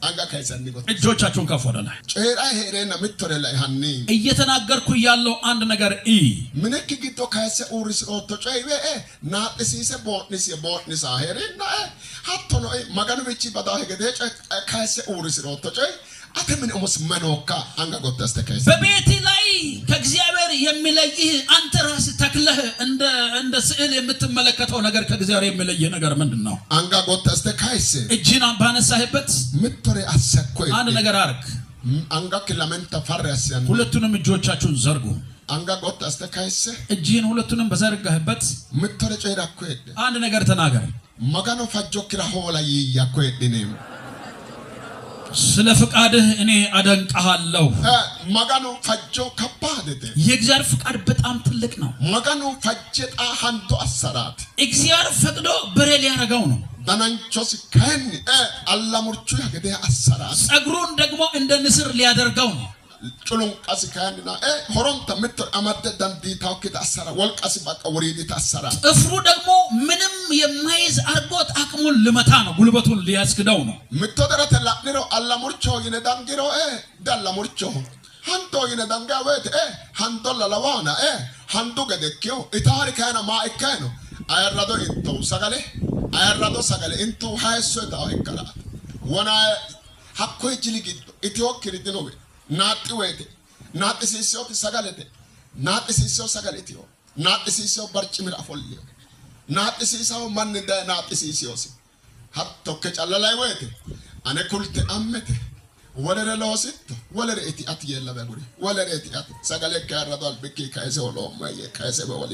አንጋ ከይሰኒ ጎት እጆቻችሁን ከፍ ወደ ላይ ጨራ ሄሬና ምትወደ ላይ ሃኒ እየተናገርኩ ያለው አንድ ነገር ምንክ ጊቶ ካይሰ ኡሪስ ኦቶ ጨይቤ ናጥሲሰ ቦትኒሳ ሄሬና ሀቶ ነው ማጋኑ ብቻ ባዳው ሄገደ ካይሰ ኡሪስ ኦቶ ጨይ አተምን ኦሞስ መኖካ አንጋ ጎተስተ ካይሰ በቤት ላይ ከእግዚአብሔር የሚለይህ አንተ ራስ ተክለህ እንደ ስዕል የምትመለከተው ነገር ከእግዚአብሔር የሚለይህ ነገር ምንድነው አንጋ ጎተስተ ካይሰ እጅን ባነሳህበት ምትወረ አሰኮይ አንድ ነገር አርክ አንጋ ክላመንታ ፈራስያን ሁለቱንም እጆቻችሁን ዘርጉ አንጋ ጎተስተ ካይሰ እጅን ሁለቱንም በዘርጋህበት ምትወረ ጨይራ ኮይ አንድ ነገር ተናገር ማጋኖ ፈጆ ክራ ሆላ ይያኮይ ዲኔም ስለ ፍቃድህ እኔ አደንቅሃለሁ ማጋኖ ፈጆ ከባደደ የእግዚአብሔር ፍቃድ በጣም ትልቅ ነው ማጋኖ ፈጀጣ አንዱ አሰራት እግዚአብሔር ፈቅዶ በሬ ሊያረጋው ነው ዳናንቾስ ከን አላሙርቹ ያገደ አሰራት ጸጉሩን ደግሞ እንደ ንስር ሊያደርገው ነው ጩሉን ቀስ ከንና ሆሮንታ ምት አማደ ዳንዲ ታውቂት አሰራ ወልቀስ በቃ ወሪዲ ታሰራ ጥፍሩ ደግሞ ምንም የማይዝ አርጎት አቅሙን ልመታ ነው ጉልበቱን ሊያስክደው ነው ምትወደረተ ላኒሮ አላሙርቾ ይነዳንጊሮ ዳላሙርቾ hanto ina danga wete hanto la lawana hanto gadekyo itari kana ma ikano ayarrado into haesso ta ikkala wana hakko jiligi ityo kiridino naati wete naati sisyo sagalete naati sisyo sagaletiyo naati sisyo barchimira afolliyo naati sisyo manni da naati sisyo hatto ke callalay wete ane kulte ammete ወለረ ለወስት ወለረ እቲአት የለበጉሪ ወለረ እቲአት ሰገለ ካራዳል በቂ ካይሰ ወሎ ማየ ካይሰ በወሊ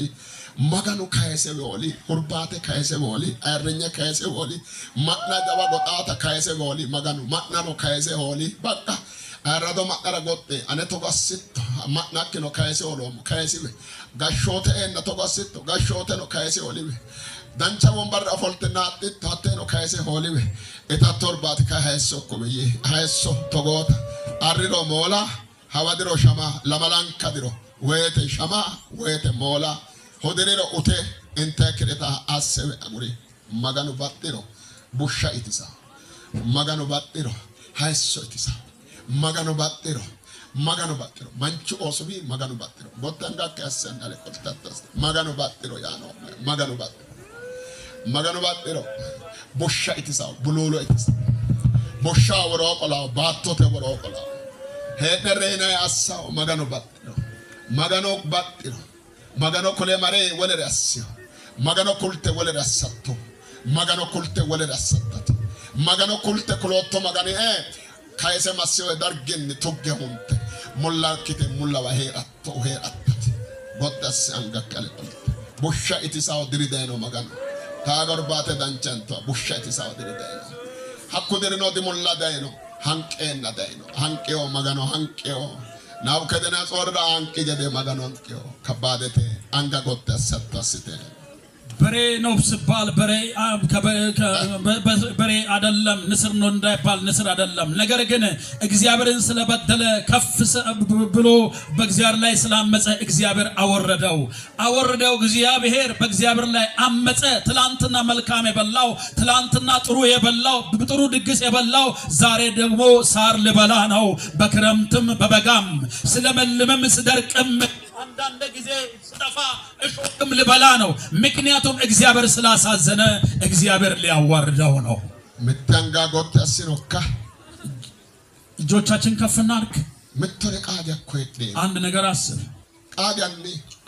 ማጋኑ ካይሰ በወሊ ሁርባተ ካይሰ በወሊ አረኛ ካይሰ በወሊ ማጥና ዳባ ጎጣታ ካይሰ በወሊ ማጋኑ ማጥና ነው ካይሰ በወሊ በቃ አራዶ ማቀራ ጎጤ አነ ተጓስት ማጥናክ ነው ካይሰ ወሎ ካይሰ ጋሾተ እና ተጓስት ጋሾተ ነው ካይሰ ወሊ dancha wombar afoltena tatte no kaise holiwe eta torbat ka haesso kobiye haesso togota arriro mola hawadiro shama lamalanka diro wete shama wete mola hodiriro ute inte kreta asebe aguri maganu battiro busha itisa maganu battiro haesso itisa maganu battiro manchu osobi maganu battiro botanga kasen ale koltatas maganu battiro yano maganu battiro maganu battiro busha itisa bulolo itisa busha woro qola battote woro qola hederena assa maganu battiro magano kole mare wolere assio magano kulte wolere assatto magano kulte wolere assattato magano kulte kolotto magani kaise massio dargin tugge hunte mullakite mullawa heratto goddas anga kale busha itisa dirideno magano tagar bate danchanto busha itisa dirideno hakku dirino di mulla dayno hanqenna dayno hanqeo magano hanqeo ናቡከደነጾር አንቂ ጀደ magano hanqeo kabadete anga goddas sattasite በሬ ነው ሲባል በሬ አይደለም ንስር ነው እንዳይባል ንስር አይደለም ነገር ግን እግዚአብሔርን ስለበደለ ከፍ ብሎ በእግዚአብሔር ላይ ስላመፀ እግዚአብሔር አወረደው እግዚአብሔር በእግዚአብሔር ላይ አመፀ ትላንትና መልካም የበላው ትላንትና ጥሩ የበላው ጥሩ ድግስ የበላው ዛሬ ደግሞ ሳር ልበላ ነው በክረምትም በበጋም ስለመልመም ስደርቅም አንዳንድ ጊዜ ስጠፋ እሾክም ልበላ ነው ምክንያቱም እግዚአብሔር ስላሳዘነ እግዚአብሔር ሊያዋርደው ነው ምታንጋ ጎት አስኖካ እጆቻችን ከፍ እናድርግ ምትረቃደ ኮይዴ አንድ ነገር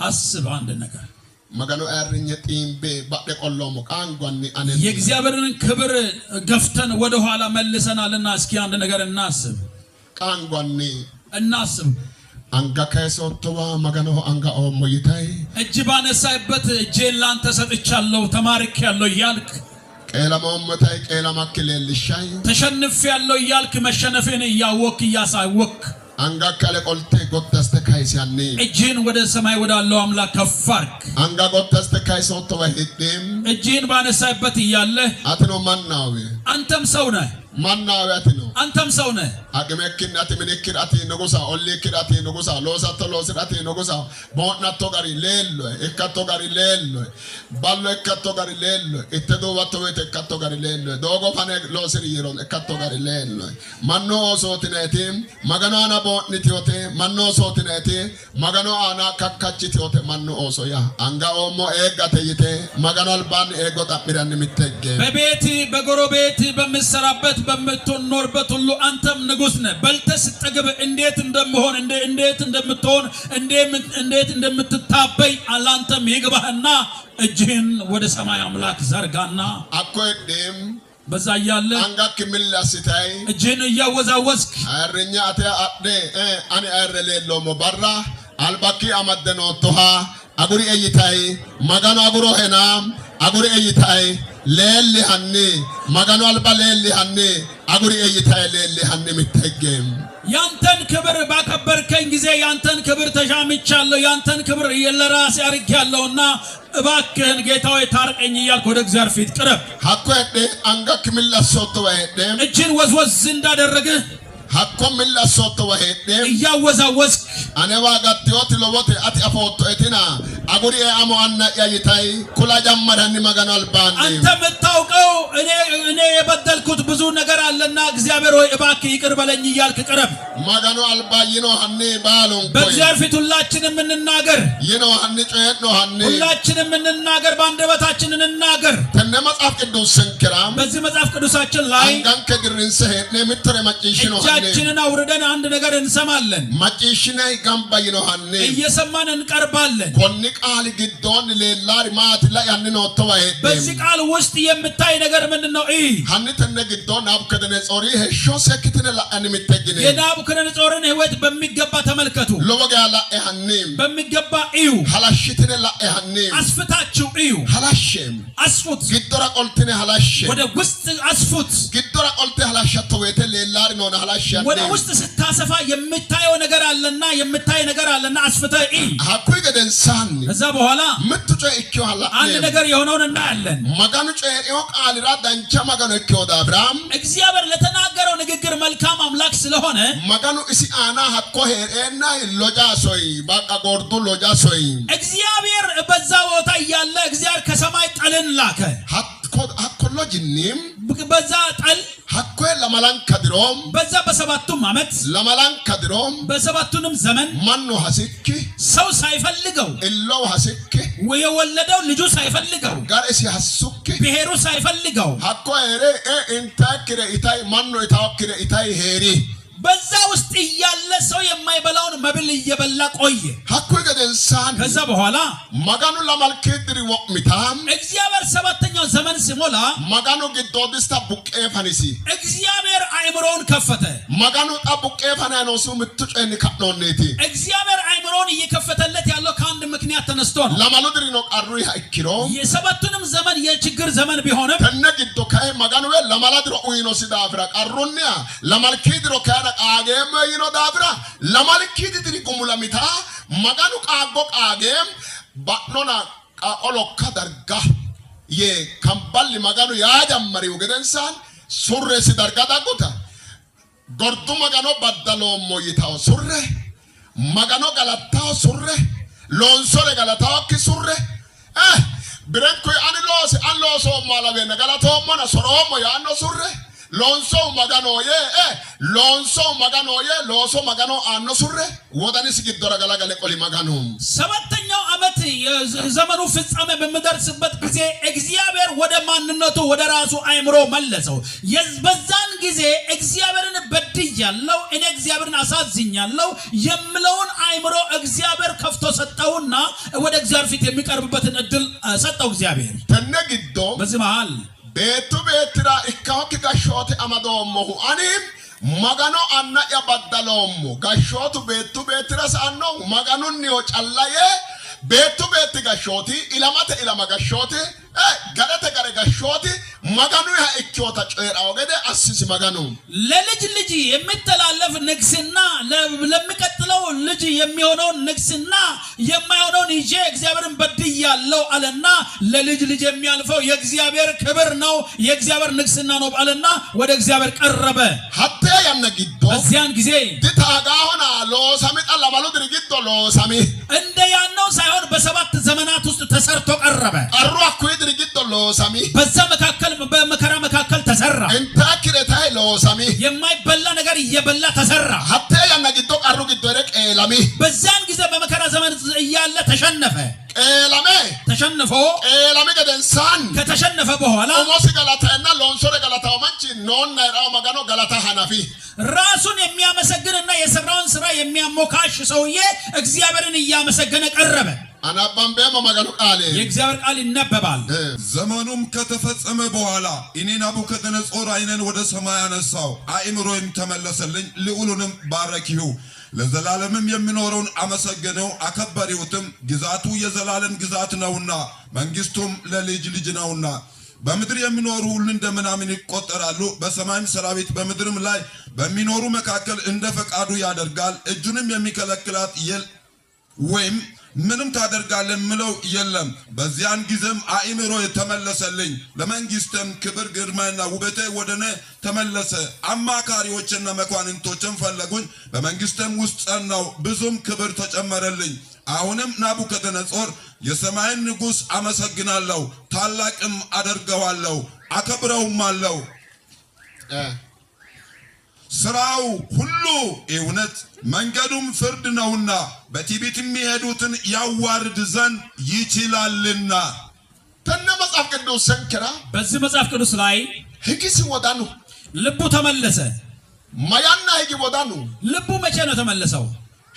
አስብ አንድ ነገር magano አርኘ ጢምቤ ባደ ቆሎሞ ቃንጓኒ አነ የእግዚአብሔርን ክብር ገፍተን ወደ ኋላ መልሰናልና እስኪ አንድ ነገር እናስብ ቃንጓኒ እናስብ anga kaiso towa magano anga o moyitai እጅባነሳይበት እጄን ላንተ ሰጥቻለሁ ተማርኬያለሁ ያልክ ቄላማክለልሻይ ተሸንፌያለሁ ያልክ መሸነፌን ያወክ ያሳወክ Anga kale qolte gottaste kaisianni. እጅህን ወደ ሰማይ ወዳለው አምላክ ከፍ አድርግ። Anga gottaste kaisoto wahiddim. እጅህን ባነሳበት እያለ Atino mannawe. አንተም ሰው ነህ። Mannawe atino. አንተም ሰው ነህ። Agemekin ati minikir ati nogusa ollikir ati nogusa losato losir ati nogusa bonatto gari lello ekkatto gari lello ballo ekkatto gari lello itte dovatto vete ekkatto gari lello dogo fane losir yiro ekkatto gari lello manno sotineti magano ana bonitiote manno sotineti magano ana kakkachitiote manno oso ya anga omo egate yite magano alban ego tapmiranni mitegge በቤት በጎረቤት በምትሰራበት በምትኖርበት ሁሉ አንተም ንጉስ ነህ። በልተህ ስትጠግብ እንዴት እንደምሆን እንዴት እንደምትሆን እንዴት እንደምትታበይ አላንተም ይግባህና እጅህን ወደ ሰማይ አምላክ ዘርጋና አኮዴም በዛ ያለ አንጋክ ሚላስታይ እጅህን እያወዛወዝክ አረኛ አተ አደ አኒ አረሌሎ ሞባራ አልባኪ አመደኖ ቶሃ አጉሪ እይታይ ማጋኖ አጉሮ ሄና አጉሪ እይታይ ሌሊ ሀኒ ማጋኖ አልባ ሌሊ ሀኒ አጉሪ እይታይ ሌሊ ሀኒ ምትገም ያንተን ክብር ባከበርከኝ ጊዜ ያንተን ክብር ተሻምቻለሁ። ያንተን ክብር ለራሴ አርጌያለሁና እባክህን ጌታዬ ታርቀኝ እያልክ ወደ እግዚአብሔር ፊት ቅረብ። ሀኮዴ አንጋክ ሚላሶቶ ወሄደ እጅን ወዝወዝ እንዳደረግህ hakko milla sotto wahedde እያወዛወዝክ anewa gattioti lowote ati afoto etina aguri amo anna yayitai kula jammarani magano albani አንተ የምታውቀው እኔ የበደልኩት ብዙ ነገር አለና እግዚአብሔር ሆይ እባክህ ይቅር በለኝ እያልክ ቅረብ። magano albayino hanni balon በእግዚአብሔር ፊት ሁላችንም እንናገር። yino hanni coyedno hanni ሁላችንም እንናገር፣ በአንደበታችን እንናገር። tenne መጽሐፍ ቅዱስ ስንክራም በዚህ መጽሐፍ ቅዱሳችን ላይ አንጋንከ ግርንሰ ሄድነ ምትረ ማጭሽኖ እጃችንን አውርደን አንድ ነገር እንሰማለን። ማጭሽነ ይጋምባይኖ hanni እየሰማን እንቀርባለን። ኮኒ ቃል ግዶን ሌላሪ ማት ላይ ያንኖ ተዋሄደ በዚህ ቃል ውስጥ የምታይ ነገር ምንድነው? hanni tenne ግዶን ናቡከደነጾሪ ሄሾ ሰክትነ ለአን ምትገነ የናቡከደነጾርን ሕይወት በሚገባ ተመልከቱ። lowoga la hanni በሚገባ እዩ። halashitነ la hanni አስፍታችሁ እዩ። halashem አስፉት። giddora qoltine halashe ወደ ውስጥ አስፉት። giddora qolte halashatto wete leelari non halashe ወደ ውስጥ ስታሰፋ የምታየው ነገር አለና አስፍተህ እዩ። hakkuy geden sanni ከዛ በኋላ ምትጮ ikyo hala አንድ ነገር የሆነውን እናያለን። maganu ceeyo qaalira dancha maganu ikyo daabram እግዚአብሔር ለተናገረው ንግግር መልካም አምላክ ስለሆነ maganu isi ana hakko heerena loja soy baqa gordu loja soy እግዚአብሔር በዛ ቦታ ያለ እግዚአብሔር ከሰማይ ጠልን ላከ። hakko lojinnim በዛ ጠል hakko lamalan kadirom በዛ በሰባቱም ዓመት lamalan kadirom በሰባቱንም ዘመን mannu hasikki ሰው ሳይፈልገው illo hasikki የወለደው ልጁ ሳይፈልገው gar isi hasukki ብሔሩ ሳይፈልገው hakko ere intakire itai mannu itakire itai heeri በዛ ውስጥ ያለ ሰው የማይበላውን መብል እየበላ ቆየ። hakko gedensan ከዛ በኋላ maganu lamalkedri wokmitam እግዚአብሔር ሰባተኛው ዘመን ሲሞላ maganu giddodista buqqefanisi እግዚአብሔር አእምሮውን ከፈተ። maganu xabuqqefana su mittuceni kadhonneti እግዚአብሔር አእምሮውን እየከፈተለት ያለው ከአንድ ምክንያት ተነስቶ ነው። lamaludri no qarru ikkiro የሰባቱንም ዘመን የችግር ዘመን ቢሆንም tenne giddo kai maganu we lamaladro uyino sidafra qarrunniya lamalkedro kana qaagem yino dafra lamalkedri kumulamita maganu qaaggo qaagem ba'nona qaqolokka darga ye kamballi maganu yajammari ugedensan surre si darga daguta gordu magano baddalo moyitaw surre magano galataw surre lonsore galataw ki surre birenko ani lose an loso mala bena galato mona soromo ya no surre lonso magano ye lonso magano ye loso magano anno surre wodani sigidora galagale qoli magano ሰባተኛው ዓመት ዘመኑ ፍጻሜ በሚደርስበት ጊዜ እግዚአብሔር ወደ ማንነቱ ወደ ራሱ አእምሮ መለሰው። በዛን ጊዜ እግዚአብሔርን በድያለሁ፣ እኔ እግዚአብሔርን አሳዝኛለሁ የምለውን አእምሮ እግዚአብሔር ከፍቶ ሰጠውና ወደ እግዚአብሔር ፊት የሚቀርብበትን እድል ሰጠው እግዚአብሔር። ተነግዶ በዚህ መሃል betu betira ikkawki gashote amadommohu anim magano anna ya baddalommo gashotu betu betira sanno maganunni o callaye betu beti gashoti ilamate ilama gashoti garate gare gashoti maganu ya ikkota ceera ogede assisi maganu ለልጅ ልጅ የሚተላለፍ ንግስና ለሚቀጥለው ልጅ የሚሆነው ንግስና የማይሆነውን ይዤ እግዚአብሔርን በድያለሁ አለና ለልጅ ልጅ የሚያልፈው የእግዚአብሔር ክብር ነው የእግዚአብሔር ንግስና ነው አለና ወደ እግዚአብሔር ቀረበ ሀተ ያነግዶ በዚያን ጊዜ ድታጋ ሆና ሎሳሚ ጠላማሉ ድርጊቶ ሎሳሚ እንደ ያነው ሳይሆን በሰባት ዘመናት ውስጥ ተሰርቶ ቀረበ አሩ አኩይ ድርጊቶ ሎሳሚ በዛ መካከል በመከራ መካከል ተሰራ እንታ ክረታይ ሎሳሚ የማይበላ ነገር እየበላ ተሰራ ሀተ ያነግዶ ቀሩ ግዶ ረቀላሚ በዛን ጊዜ በመከራ ዘመን እያለ ተሸነፈ ቀላሜ ተሸነፈ ቀላሜ ገደንሳን ከተሸነፈ በኋላ ኦሞስ ገላታና ሎንሶረ ገላታው ማንቺ ኖና ይራው ማጋኖ ገላታ ሐናፊ ራሱን የሚያመሰግንና የሰራውን ስራ የሚያሞካሽ ሰውዬ እግዚአብሔርን እያመሰገነ ቀረበ አናባምበ ማጋኖ ቃል የእግዚአብሔር ቃል ይነበባል ዘመኑም ከተፈጸመ በኋላ እኔ ናቡከደነጾር ዓይኔን ወደ ሰማይ አነሳው አእምሮዬም ተመለሰልኝ ልዑሉንም ባረኪው ለዘላለምም የሚኖረውን አመሰገነው አከበሪውትም ግዛቱ የዘላለም ግዛት ነውና መንግስቱም ለልጅ ልጅ ነውና በምድር የሚኖሩ ሁሉ እንደምናምን ይቆጠራሉ በሰማይም ሰራዊት በምድርም ላይ በሚኖሩ መካከል እንደ ፈቃዱ ያደርጋል እጁንም የሚከለክላት ወይም ምንም ታደርጋለህ ምለው የለም በዚያን ጊዜም አእምሮ የተመለሰልኝ ለመንግስትም ክብር ግርማና ውበቴ ወደኔ ተመለሰ አማካሪዎችና መኳንንቶችም ፈለጉኝ በመንግስትም ውስጥ ጸናው ብዙም ክብር ተጨመረልኝ አሁንም ናቡከደነጾር የሰማይን ንጉስ አመሰግናለሁ ታላቅም አደርገዋለሁ አከብረውማለሁ ስራው ሁሉ እውነት መንገዱም ፍርድ ነውና በትዕቢት የሚሄዱትን ያዋርድ ዘንድ ይችላልና ተነ መጽሐፍ ቅዱስ ሰንከራ በዚህ መጽሐፍ ቅዱስ ላይ ህግስ ወዳኑ ልቡ ተመለሰ ማያና ህግ ወዳኑ ልቡ መቼ ነው ተመለሰው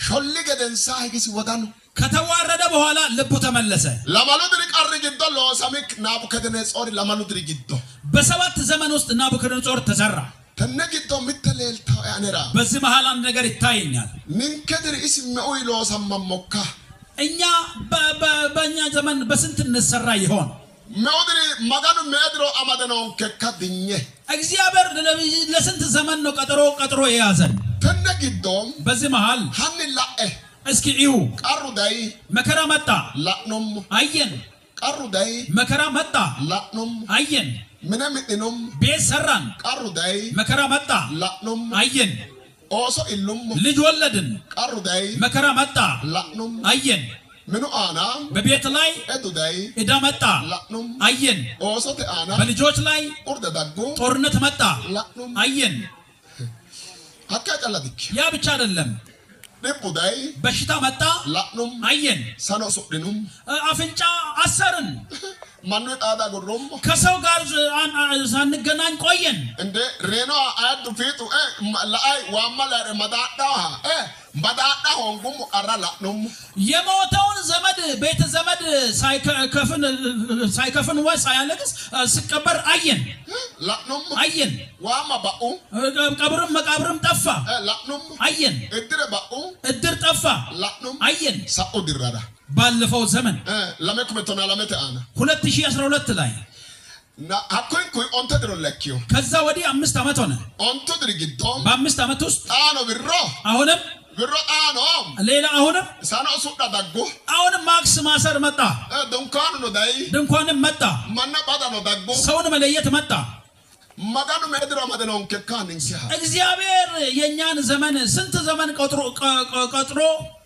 ሾሊ ገደንሳ ህግስ ወዳኑ ከተዋረደ በኋላ ልቡ ተመለሰ ለማሉ ድርቃር ግዶ ሎሳሚክ ናቡከደነጾር ለማሉ ድርጊዶ በሰባት ዘመን ውስጥ ናቡከደነጾር ተሰራ ተነግዶ ምትለልታው ያነራ በዚህ መሃል አንድ ነገር ይታየኛል ንንከድር እስመው ሎሳም መሞካ እኛ በእኛ ዘመን በስንት እንሰራ ይሆን መውድሪ ማጋኑ መድሮ አማደነው ከከድኘ እግዚአብሔር ለስንት ዘመን ነው ቀጥሮ የያዘን ተነግዶም በዚህ መሃል ሐንላኤ እስኪ እዩ ቀሩ ዳይ መከራ መጣ ላኖም አየን ቀሩ ዳይ መከራ መጣ ላኖም አየን ምንምጥኑም ቤት ሰራን ቀሩ ዳይ መከራ መጣ ላኖም አየን ኦሶ ኢሉም ልጅ ወለድን ቀሩ ዳይ መከራ መጣ ላኖም አየን ምኑ አና በቤት ላይ እዱ ዳይ እዳ መጣ ላኖም አየን ኦሶ ተአና በልጆች ላይ ኡርደ ዳጉ ጦርነት መጣ ላኖም አየን አካጨላዲክ ያ ብቻ አይደለም ደቡዳይ በሽታ መጣ ላኖም አየን ሳኖ ሱድኑም አፍንጫ አሰርን ማኑ ጣዳ ጉሩም ከሰው ጋር ሳንገናኝ ቆየን እንደ ሬኖ አዱ ፊቱ ለአይ ዋማላ መዳዳ መዳዳ ሆንጉም ቀራላ ነው የሞተውን ዘመድ ቤተ ዘመድ ሳይከፍን ወይ ሳያለቅስ ሲቀበር አየን ላኖም አየን ዋማ ባኡ ቀብርም መቃብርም ጠፋ ላኖም አየን እድር ባኡ እድር ጠፋ ላኖም አየን ሳኡ ድራዳ ባለፈው ዘመን ለመክመቶና ለመተአና 2012 ላይ ና አኮን ኮይ ኦንተ ድሮለኪዮ ከዛ ወዲህ 5 ዓመት ሆነ ኦንቶ ድርጊቶ በ5 ዓመት ውስጥ ጣኖ ብሮ አሁንም ብሮ ጣኖ ሌላ አሁንም ሳኖ ሱዳ ዳጎ አሁንም ማክስ ማሰር መጣ ድንኳኑ ነው ዳይ ድንኳንም መጣ ማና ባዳ ነው ዳጎ ሰውን መለየት መጣ ማጋኑ መድሮ ማደነው ከካን ሲያ እግዚአብሔር የኛን ዘመን ስንት ዘመን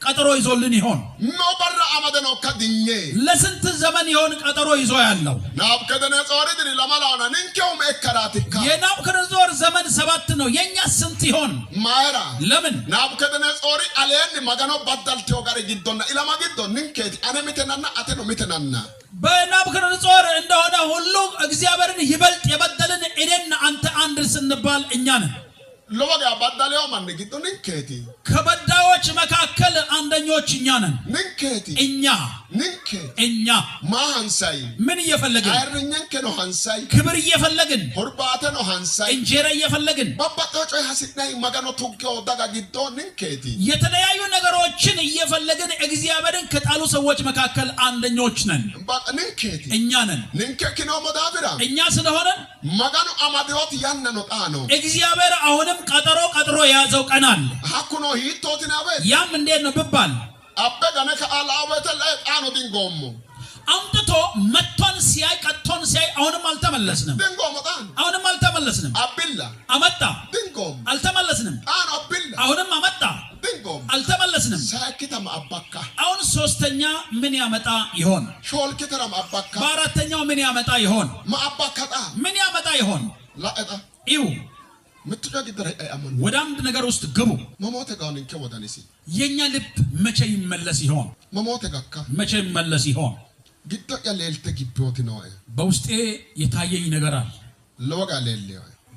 ቀጥሮ ይዞልን ይሆን ነው በራ አማደነው ከድኘ ለስንት ዘመን ይሆን ቀጥሮ ይዞ ያለው ናቡከደነጾር ድሪ ለማላውና ንንከው መከራቲካ የናቡከደነጾር ዘመን 7 ነው የኛ ስንት ይሆን ማራ ለምን ናቡከደነጾር አለያን ማጋኖ ባዳልቴው ጋር ግዶና ኢላማ ግዶ ንንከት አነሚተናና አተኖ ሚተናና በናቡከደነጾር እንደሆነ ሁሉ እግዚአብሔርን ይበልጥ የበደልን እኔና አንተ አንድ ስንባል እኛ ነን ለወጋ ባዳለው ማን ግዶ ንንከት ከበዳዮች መካከል አንደኞች እኛ ነን ንንከት እኛ ninke እኛ ma hansai ምን እየፈለግን አይርኛንከ ነው hansai ክብር እየፈለግን ሁርባተ ነው hansai እንጀራ እየፈለግን ባባቶች ሐሲናይ ማጋኖ ቱገው ዳጋ ጊዶ ንንከቲ የተለያዩ ነገሮችን እየፈለግን እግዚአብሔርን ከጣሉ ሰዎች መካከል አንደኞች ነን ንንከቲ እኛ ነን ንንከ ኪኖ መዳብራ እኛ ስለሆነን ማጋኖ አማዲዮት ያነኖ ጣኖ እግዚአብሔር አሁንም ቀጠሮ የያዘው ቀናል ሐኩኖ ሂቶቲናበ ያም እንዴት ነው ብባል አበጋነ ከአላወተ ላይ ጣኖ ዲንጎሙ አምጥቶ መጥቶን ሲያይ ቀጥቶን ሲያይ አሁንም አልተመለስንም ዲንጎሙ ጣን አሁንም አልተመለስንም አብላ አመጣ ዲንጎሙ አልተመለስንም ጣን አብላ አሁንም አመጣ ዲንጎሙ አልተመለስንም ሳኪተም አባካ አሁን ሶስተኛ ምን ያመጣ ይሆን ሾልኪተም አባካ በአራተኛው ምን ያመጣ ይሆን ማአባካታ ምን ያመጣ ይሆን ላእጣ ይው ምትደግ ድረ አመን ወደ አንድ ነገር ውስጥ ግቡ መሞተ ጋውንከ ወዳነሲ የኛ ልብ መቼ ይመለስ ይሆን መሞተ ጋካ መቼ ይመለስ ይሆን ግዶ ያለልተ ግቦት ነው በውስጤ የታየኝ ነገር አለ ለወጋ ለለ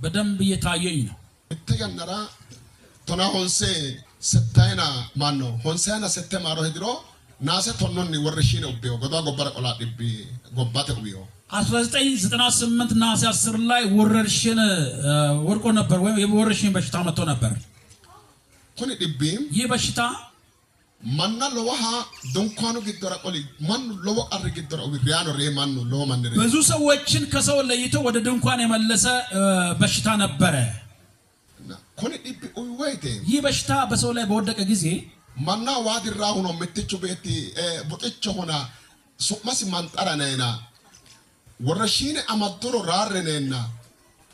በደንብ የታየኝ ነው እተገነራ ቶና ሆንሴ ሰታይና ማኖ ሆንሳና ሰተማሮ ሄድሮ ናሰ ቶኖኒ ወርሺነ ኡቤው ጎዳ ጎበረ ቆላ ዲቢ ጎባተ ኡቢዮ 1998 ናሴ 10 ላይ ወረርሽን ወርቆ ነበር ወይ የወረርሽን በሽታ መጥቶ ነበር ኮኒ ዲቢም ይህ በሽታ ማና ለዋሃ ድንኳኑ ግደራ ቆሊ ማን ለዋ ቀር ግደራ ሪያኖ ሬማኑ ለማን ሬ ብዙ ሰዎችን ከሰው ለይቶ ወደ ድንኳን የመለሰ በሽታ ነበረ ኮኒ ዲቢ ወይቴ ይህ በሽታ በሰው ላይ በወደቀ ጊዜ ማና ዋድራው ነው ምትቹ ቤቲ ቡጥቹ ሆና ሱማሲ ማንጠራነና ወረሺነ አማድሮ ራረነና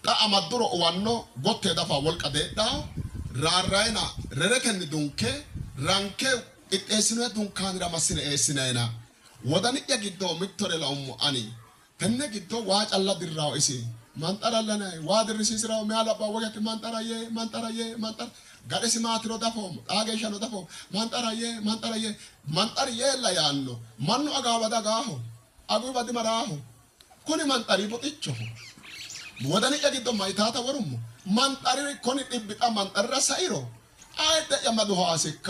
ጣ አማድሮ ዋኖ ጎቴ ዳፋ ወልቀደዳ ራራይና ረረከን ዱንከ ራንከ ኢጤስነ ዱንካን ራማስነ ኤስነና ወዳኒ ያጊዶ ሚክቶሬ ላውሙ አኒ ከነ ጊዶ ዋጫላ ድራው እሲ ማንጠራለና ዋድርሲ ስራው ሚያላባ ወገት ማንጠራየ ጋደሲ ማትሮ ዳፎ አገሻ ነው ዳፎ ማንጠራየ ላያኖ ማኑ አጋባዳ ጋሆ አጉባዲ መራሆ ኮኒ ማንጠሪ ቦጥቾ ወዳኒ ያጊዶ ማይታታ ወሩሙ ማንጠሪ ኮኒ ዲብጣ ማንጠራ ሳይሮ አይደ ያማዱ ሐሲካ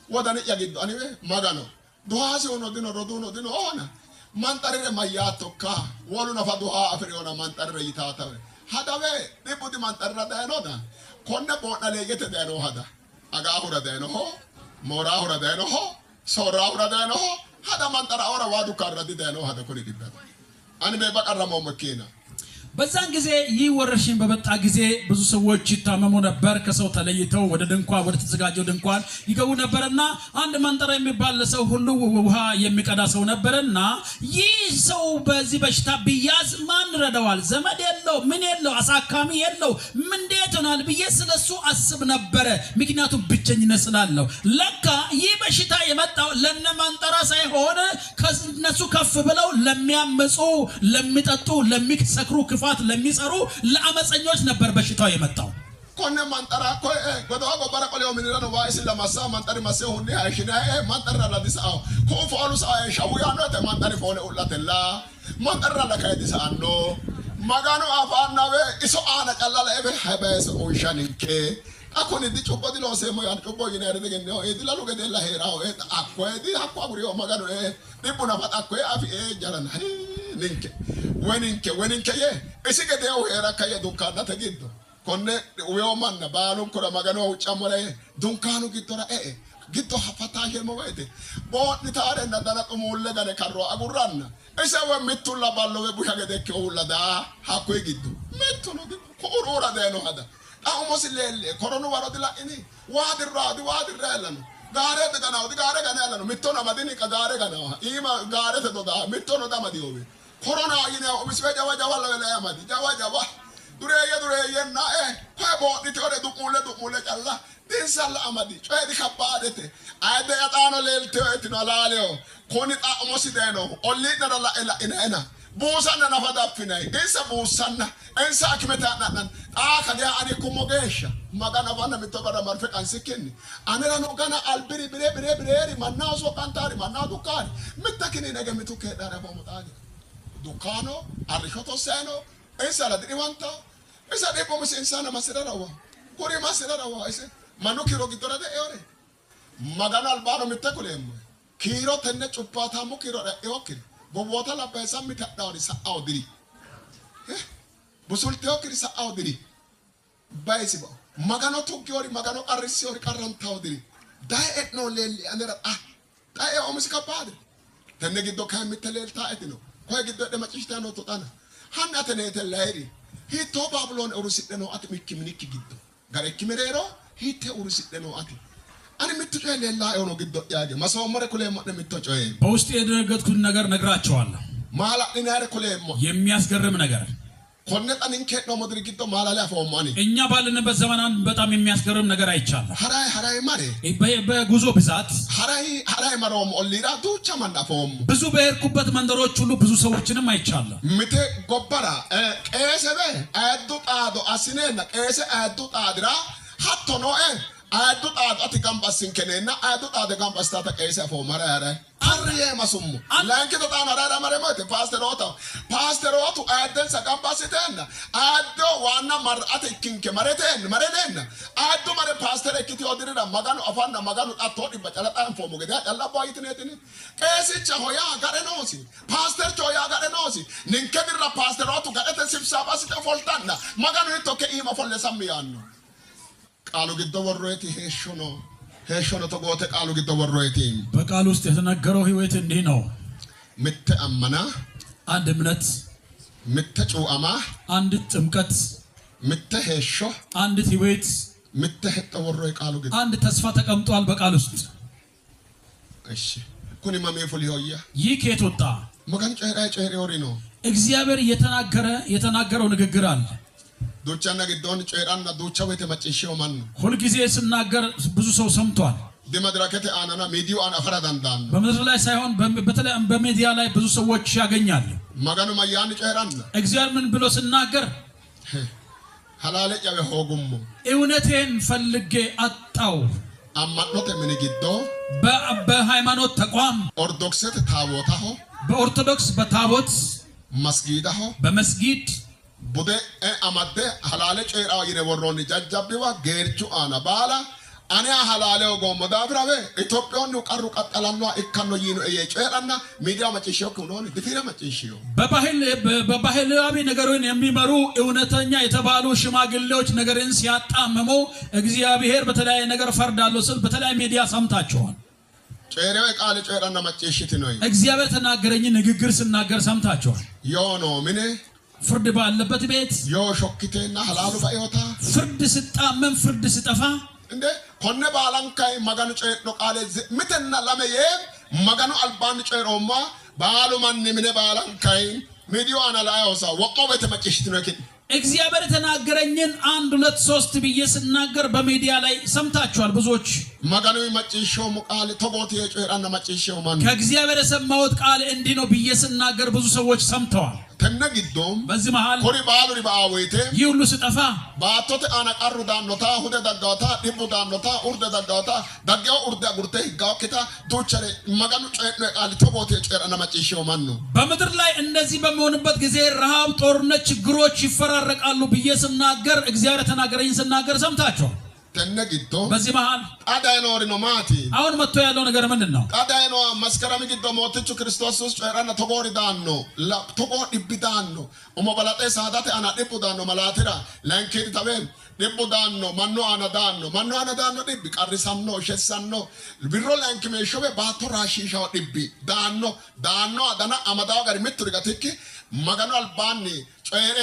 ወዳኒ ያጊዶ አኒዌ ማጋኖ ዱሃሲ ሆኖ ዲኖ ሆና ማንጠሪ ማያቶካ ወሉ ነፋ ዱሃ አፍሪዮና ማንጠሪ ይታታ ሀዳዌ ዲቡዲ ማንጠራ ዳይኖዳ ኮነ ቦና ለየተ ዳይኖ ሀዳ አጋሁራ ዳይኖ ሆ ሞራሁራ ዳይኖ ሆ ሶራሁራ ዳይኖ ሆ ሀዳ ማንጠራ አውራ ዋዱ ካራዲ ዳይኖ ሀዳ ኮኒ ዲበታ አን በበቀረመው መኪና በዛን ጊዜ ይህ ወረርሽኝ በመጣ ጊዜ ብዙ ሰዎች ይታመሙ ነበር ከሰው ተለይተው ወደ ድንኳን ወደ ተዘጋጀው ድንኳን ይገቡ ነበርና አንድ ማንጠራ የሚባል ሰው ሁሉ ውሃ የሚቀዳ ሰው ነበርና ይህ ሰው በዚህ በሽታ ቢያዝ ማን ረዳዋል ዘመድ የለው ምን የለው አሳካሚ የለው ምን እንዴት ሆናል ብዬ ስለሱ አስብ ነበር ምክንያቱም ብቸኝነት ስላለው ለካ ይህ በሽታ የመጣው ለነ ማንጠራ ሳይሆን ከነሱ ከፍ ብለው ለሚያመጹ ለሚጠጡ ለሚሰክሩ ክፋት ለሚሰሩ ለአመፀኞች ነበር በሽታው የመጣው ኮነ ማንጠራ ኮ ጎዶ ጎበራ ቆሌው ምንራ ነው ዋይስ ለማሳ ማንጠሪ ማሰው ሁኔ አይሽና ማንጠራ ለዲሳው ኮፎሉስ አይሻውያ ነው ተማንጠሪ ፎነ ኡላተላ ማንጠራ ለካይዲሳኖ ማጋኖ አፋናበ ኢሶ አና ቀላላ ኤበ ሃበስ ኦንሻኒንኬ አኮን ዲ ጮቦ ዲ ሎሴ ሞ ያን ጮቦ ይና ያደገ ነው ኤዲላሉ ገደላ ሄራው አኮዲ አቋጉሪዮ ማጋኖ ዲቡና ፈጣኮ አፊ ጃራና ወኒንኬ እሲ ገደው ሄራ ካየ ዱካና ተጊዶ ኮነ ወዮማና ባሉን ኮራ ማጋኖ ጫሞለ ዱንካኑ ጊዶራ ጊዶ ሀፋታሽ ሞባይቴ ቦኒ ታረ እንደና ቆሙለ ገነ ካሮ አጉራና እሰ ወምቱላ ባለው ቡሻ ገደከ ወላዳ ሀኮ ጊዶ መቱ ነው ኮሮራ ደኖ ሀዳ አሁን ለለ ኮሮና ወራድላ እኔ ዋድራ ያለነ ጋሬ ተገናው ጋሬ ገና ያለነ ምቶና ማዲኒ ጋሬ ገና ኢማ ጋሬ ተዶዳ ምቶና ዳማዲዮቤ ኮሮና ይነ ኦብስበ ጃዋ ለለ ያማዲ ጃዋ ዱሬየና ፓቦ ዲቶሬ ዱቁለ ጫላ ዲንሳላ አማዲ ጮዲ ከባደተ አይደ ያጣኖ ለልተ እትናላሌው ኮኒ ጣሞሲ ደኖ ኦሊ ደራላ ኢና buusanna nafadafinai isa buusanna ensa akimetannan akadiya ani kumogesha magana bana mitobara marfe kansikini anera no gana albiri bire mannaso kantari manna dukani mitakini nege mituke dara bomutagi dukano arishoto seno ensa la diwanta esa de pomis insana masirarawa kuri masirarawa ese manukiro gitora de ore magana albaro mitakulem Kiro tenne cubbata mo kiro eokir. Bobota la pesa mi tadawri sa awdiri. Busulte okir sa awdiri. Baisibo. Magano tukiori magano arisiori karanta awdiri. Dai etno leli anera dai omusika padre. Tenne giddo kami telel taetino. Koy giddo de machistano totana. Hanna tenete lairi. Hi to Babylon urusideno ati mikkiminiki giddo. Gare kimerero hi te urusideno ati. Ani mitto lela ono giddo yaage. Masomore kule mo de mitto coy. በውስጥ የደረገጥኩት ነገር ነግራቸዋለሁ። ማላ ዲናረ kule mo. የሚያስገርም ነገር ኮነ ጣንን ከዶ ሞድሪ ግዶ ማላ ላይ አፈውማኒ እኛ ባለንበት ዘመናን በጣም የሚያስገርም ነገር አይቻለሁ። ሐራይ ማሬ በጉዞ ብዛት ሐራይ ማሮም ኦሊራ ዱቻ ማናፈውም ብዙ በሄድኩበት መንደሮች ሁሉ ብዙ ሰዎችንም አይቻለሁ። ምቴ ጎበራ ቀሰበ አዱ ጣዶ አስኔና ቀሰ አዱ ጣድራ ሀቶ ነው አዱ ጣዶ አትጋምባስን ከነና አዱ ጣዶ ጋምባስታ ቀሰ አፈው ማራራ Arrie masumu. Lanke to tana rara maremote pasterotu adden sakambasitenna. Addo wana mar ate kinke mareten. Addo mare pastere kiti odirira maganu afanna maganu atodi bacala tan fomo gede alla boyitnetini. Kesi chahoya gare nosi. Pastor choya gare nosi. Ninke dirra pasterotu gade sibsabasite foltanna. Maganu itoke ima folle sammiyanno. Qalu giddo worreti ሄሾኖ ተጎተ ቃሉ ግዶ ወሮይቲ በቃሉ ውስጥ የተናገረው ህይወት እንዲህ ነው። ምተ አመና አንድ እምነት፣ ምተ ጩአማ አንድ ጥምቀት፣ ምተ ሄሾ አንድ ህይወት፣ ምተ ተወሮይ ቃሉ ግዶ አንድ ተስፋ ተቀምጧል በቃሉ ውስጥ። እሺ ኩኒ ማሜፉል ይሆያ ይህ ከየት ወጣ? መጋን ጨሄራ ወሪ ነው። እግዚአብሔር የተናገረው ንግግር አለ። ዶቻና ግዶን ጨሄራና ዶቻ ወይተ መጨሽው ማን ሁሉ ጊዜ ስናገር ብዙ ሰው ሰምቷል። ደመድራከተ አናና ሚዲዮ አና ፈራዳንዳን በምድር ላይ ሳይሆን በተለይ በሚዲያ ላይ ብዙ ሰዎች ያገኛሉ። ማጋኑ ማያን ጨሄራና እግዚአብሔር ምን ብሎ ስናገር ሐላለ ያበ ሆጉሙ እውነቴን ፈልጌ አጣው። አማኖተ ምን ግዶ በሃይማኖት ተቋም ኦርቶዶክስት ታቦታሁ በኦርቶዶክስ በታቦት መስጊዳሁ በመስጊድ ቡደ አማደ ሐላለ ጨሄራ ይረ ወሮን ጃጃቢዋ ጌርቹ አና ባላ አኔ ሐላለ ጎሞዳብራበ ኢትዮጵያውን ቀሩ ቀጠላኗ እካኖ ይኑ እየጨሄራና ሚዲያ መጨሽው ከሆነ ድፊራ መጨሽው በባህላዊ ነገሩን የሚመሩ እውነተኛ የተባሉ ሽማግሌዎች ነገርን ሲያጣመሙ እግዚአብሔር በተለያየ ነገር ፈርዳለሁ ስል በተለያየ ሚዲያ ሰምታችኋል። ጨሄራው ቃል ጨሄራና መጨሽት ነው። እግዚአብሔር ተናገረኝ ንግግር ስናገር ሰምታችኋል። ዮኖ ምን ፍርድ ባለበት ቤት ዮሾክቴና ሐላሉ ባዮታ ፍርድ ስጣመም ፍርድ ስጠፋ እንደ ኮነ ባላንካይ ማጋኑ ጨሄሮ ቃል ምተና ለመየ ማጋኑ አልባን ጨሄሮማ ባሉ ማን ምን ባላንካይ ሚዲዮ አናላዮሳ ወቆ በተመጨሽት ነው። እግዚአብሔር ተናገረኝን 1 2 3 ብዬ ስናገር በሚዲያ ላይ ሰምታችኋል ብዙዎች። ማጋኑ መጨሽው ቃል ተጎት የጨሄራና መጨሽው ማን ከእግዚአብሔር የሰማሁት ቃል እንዲህ ነው ብዬ ስናገር ብዙ ሰዎች ሰምተዋል። ተነግዶም በዚህ መሃል ኮሪ ባሉ ሪባዌቴ ይሁሉ ስጠፋ ባቶተ አና ቀሩ ዳኖታ ሁደ ደጋውታ ዲቡ ዳኖታ ኡርደ ደጋውታ ደጋው ኡርደ ጉርቴ ጋውከታ ዶቸሬ ማጋኑ ጨሄሮ ቃል ተጎት የጨሄራና መጨሽው ማን ነው። በምድር ላይ እንደዚህ በሚሆንበት ጊዜ ረሃብ፣ ጦርነት፣ ችግሮች ይፈራረቃሉ ብዬ ስናገር እግዚአብሔር ተናገረኝ ስናገር ሰምታችኋል። ተነግዶ በዚህ መሃል ጣዳይኖሪ ነው ማቲ አሁን መጥቶ ያለው ነገር ምንድነው? ጣዳይኖ መስከረም ግዶ ሞትቹ ክርስቶስ ጨሄራና ተጎሪ ዳኖ ተጎ ዲብዳኖ ኦሞባላጤ ሳዳቴ አና ዲቡዳኖ ማላትራ ላንኬት ታበን ዲቡዳኖ ማኖ አና ዳኖ ዲብ ቀርሳኖ ሸሳኖ ቢሮ ላንኪ ሜሾበ ባቶ ራሺሻው ዲብ ዳኖ አዳና አማዳው ጋር ምትሪ ጋትኪ ማጋኑ አልባኒ ጨሄሬ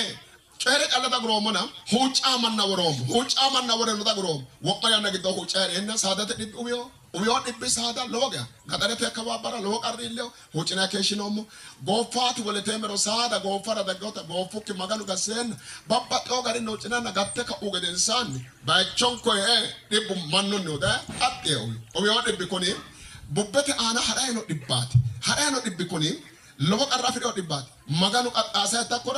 ቀለታ ግሮሞና ሁጫ ማና ወሮም ተግሮም ወቀያ ነግዶ ሁጫሬ እና ሳዳተ ዲብ ኡቢዮ ዲብ ሳዳ ሎጋ ጋዳረተ ከባባራ ሎቃሪለው ሁጭና ከሽኖሞ ጎፋት ወለቴመሮ ሳዳ ጎፋራ ደጋውታ ጎፉክ ማጋኑ ጋሰን ባባጦ ጋር ነው ጭናና ጋተከ ኡገደንሳን ባቾንኮ ዲብ ማኑ ነው ዳ አጤው ኡቢዮ ዲብ ኮኒ ቡበተ አና ሐራይ ነው ዲብ ኮኒ ሎቃራ ፍሪው ዲባት ማጋኑ ቀጣሳ ተኮራ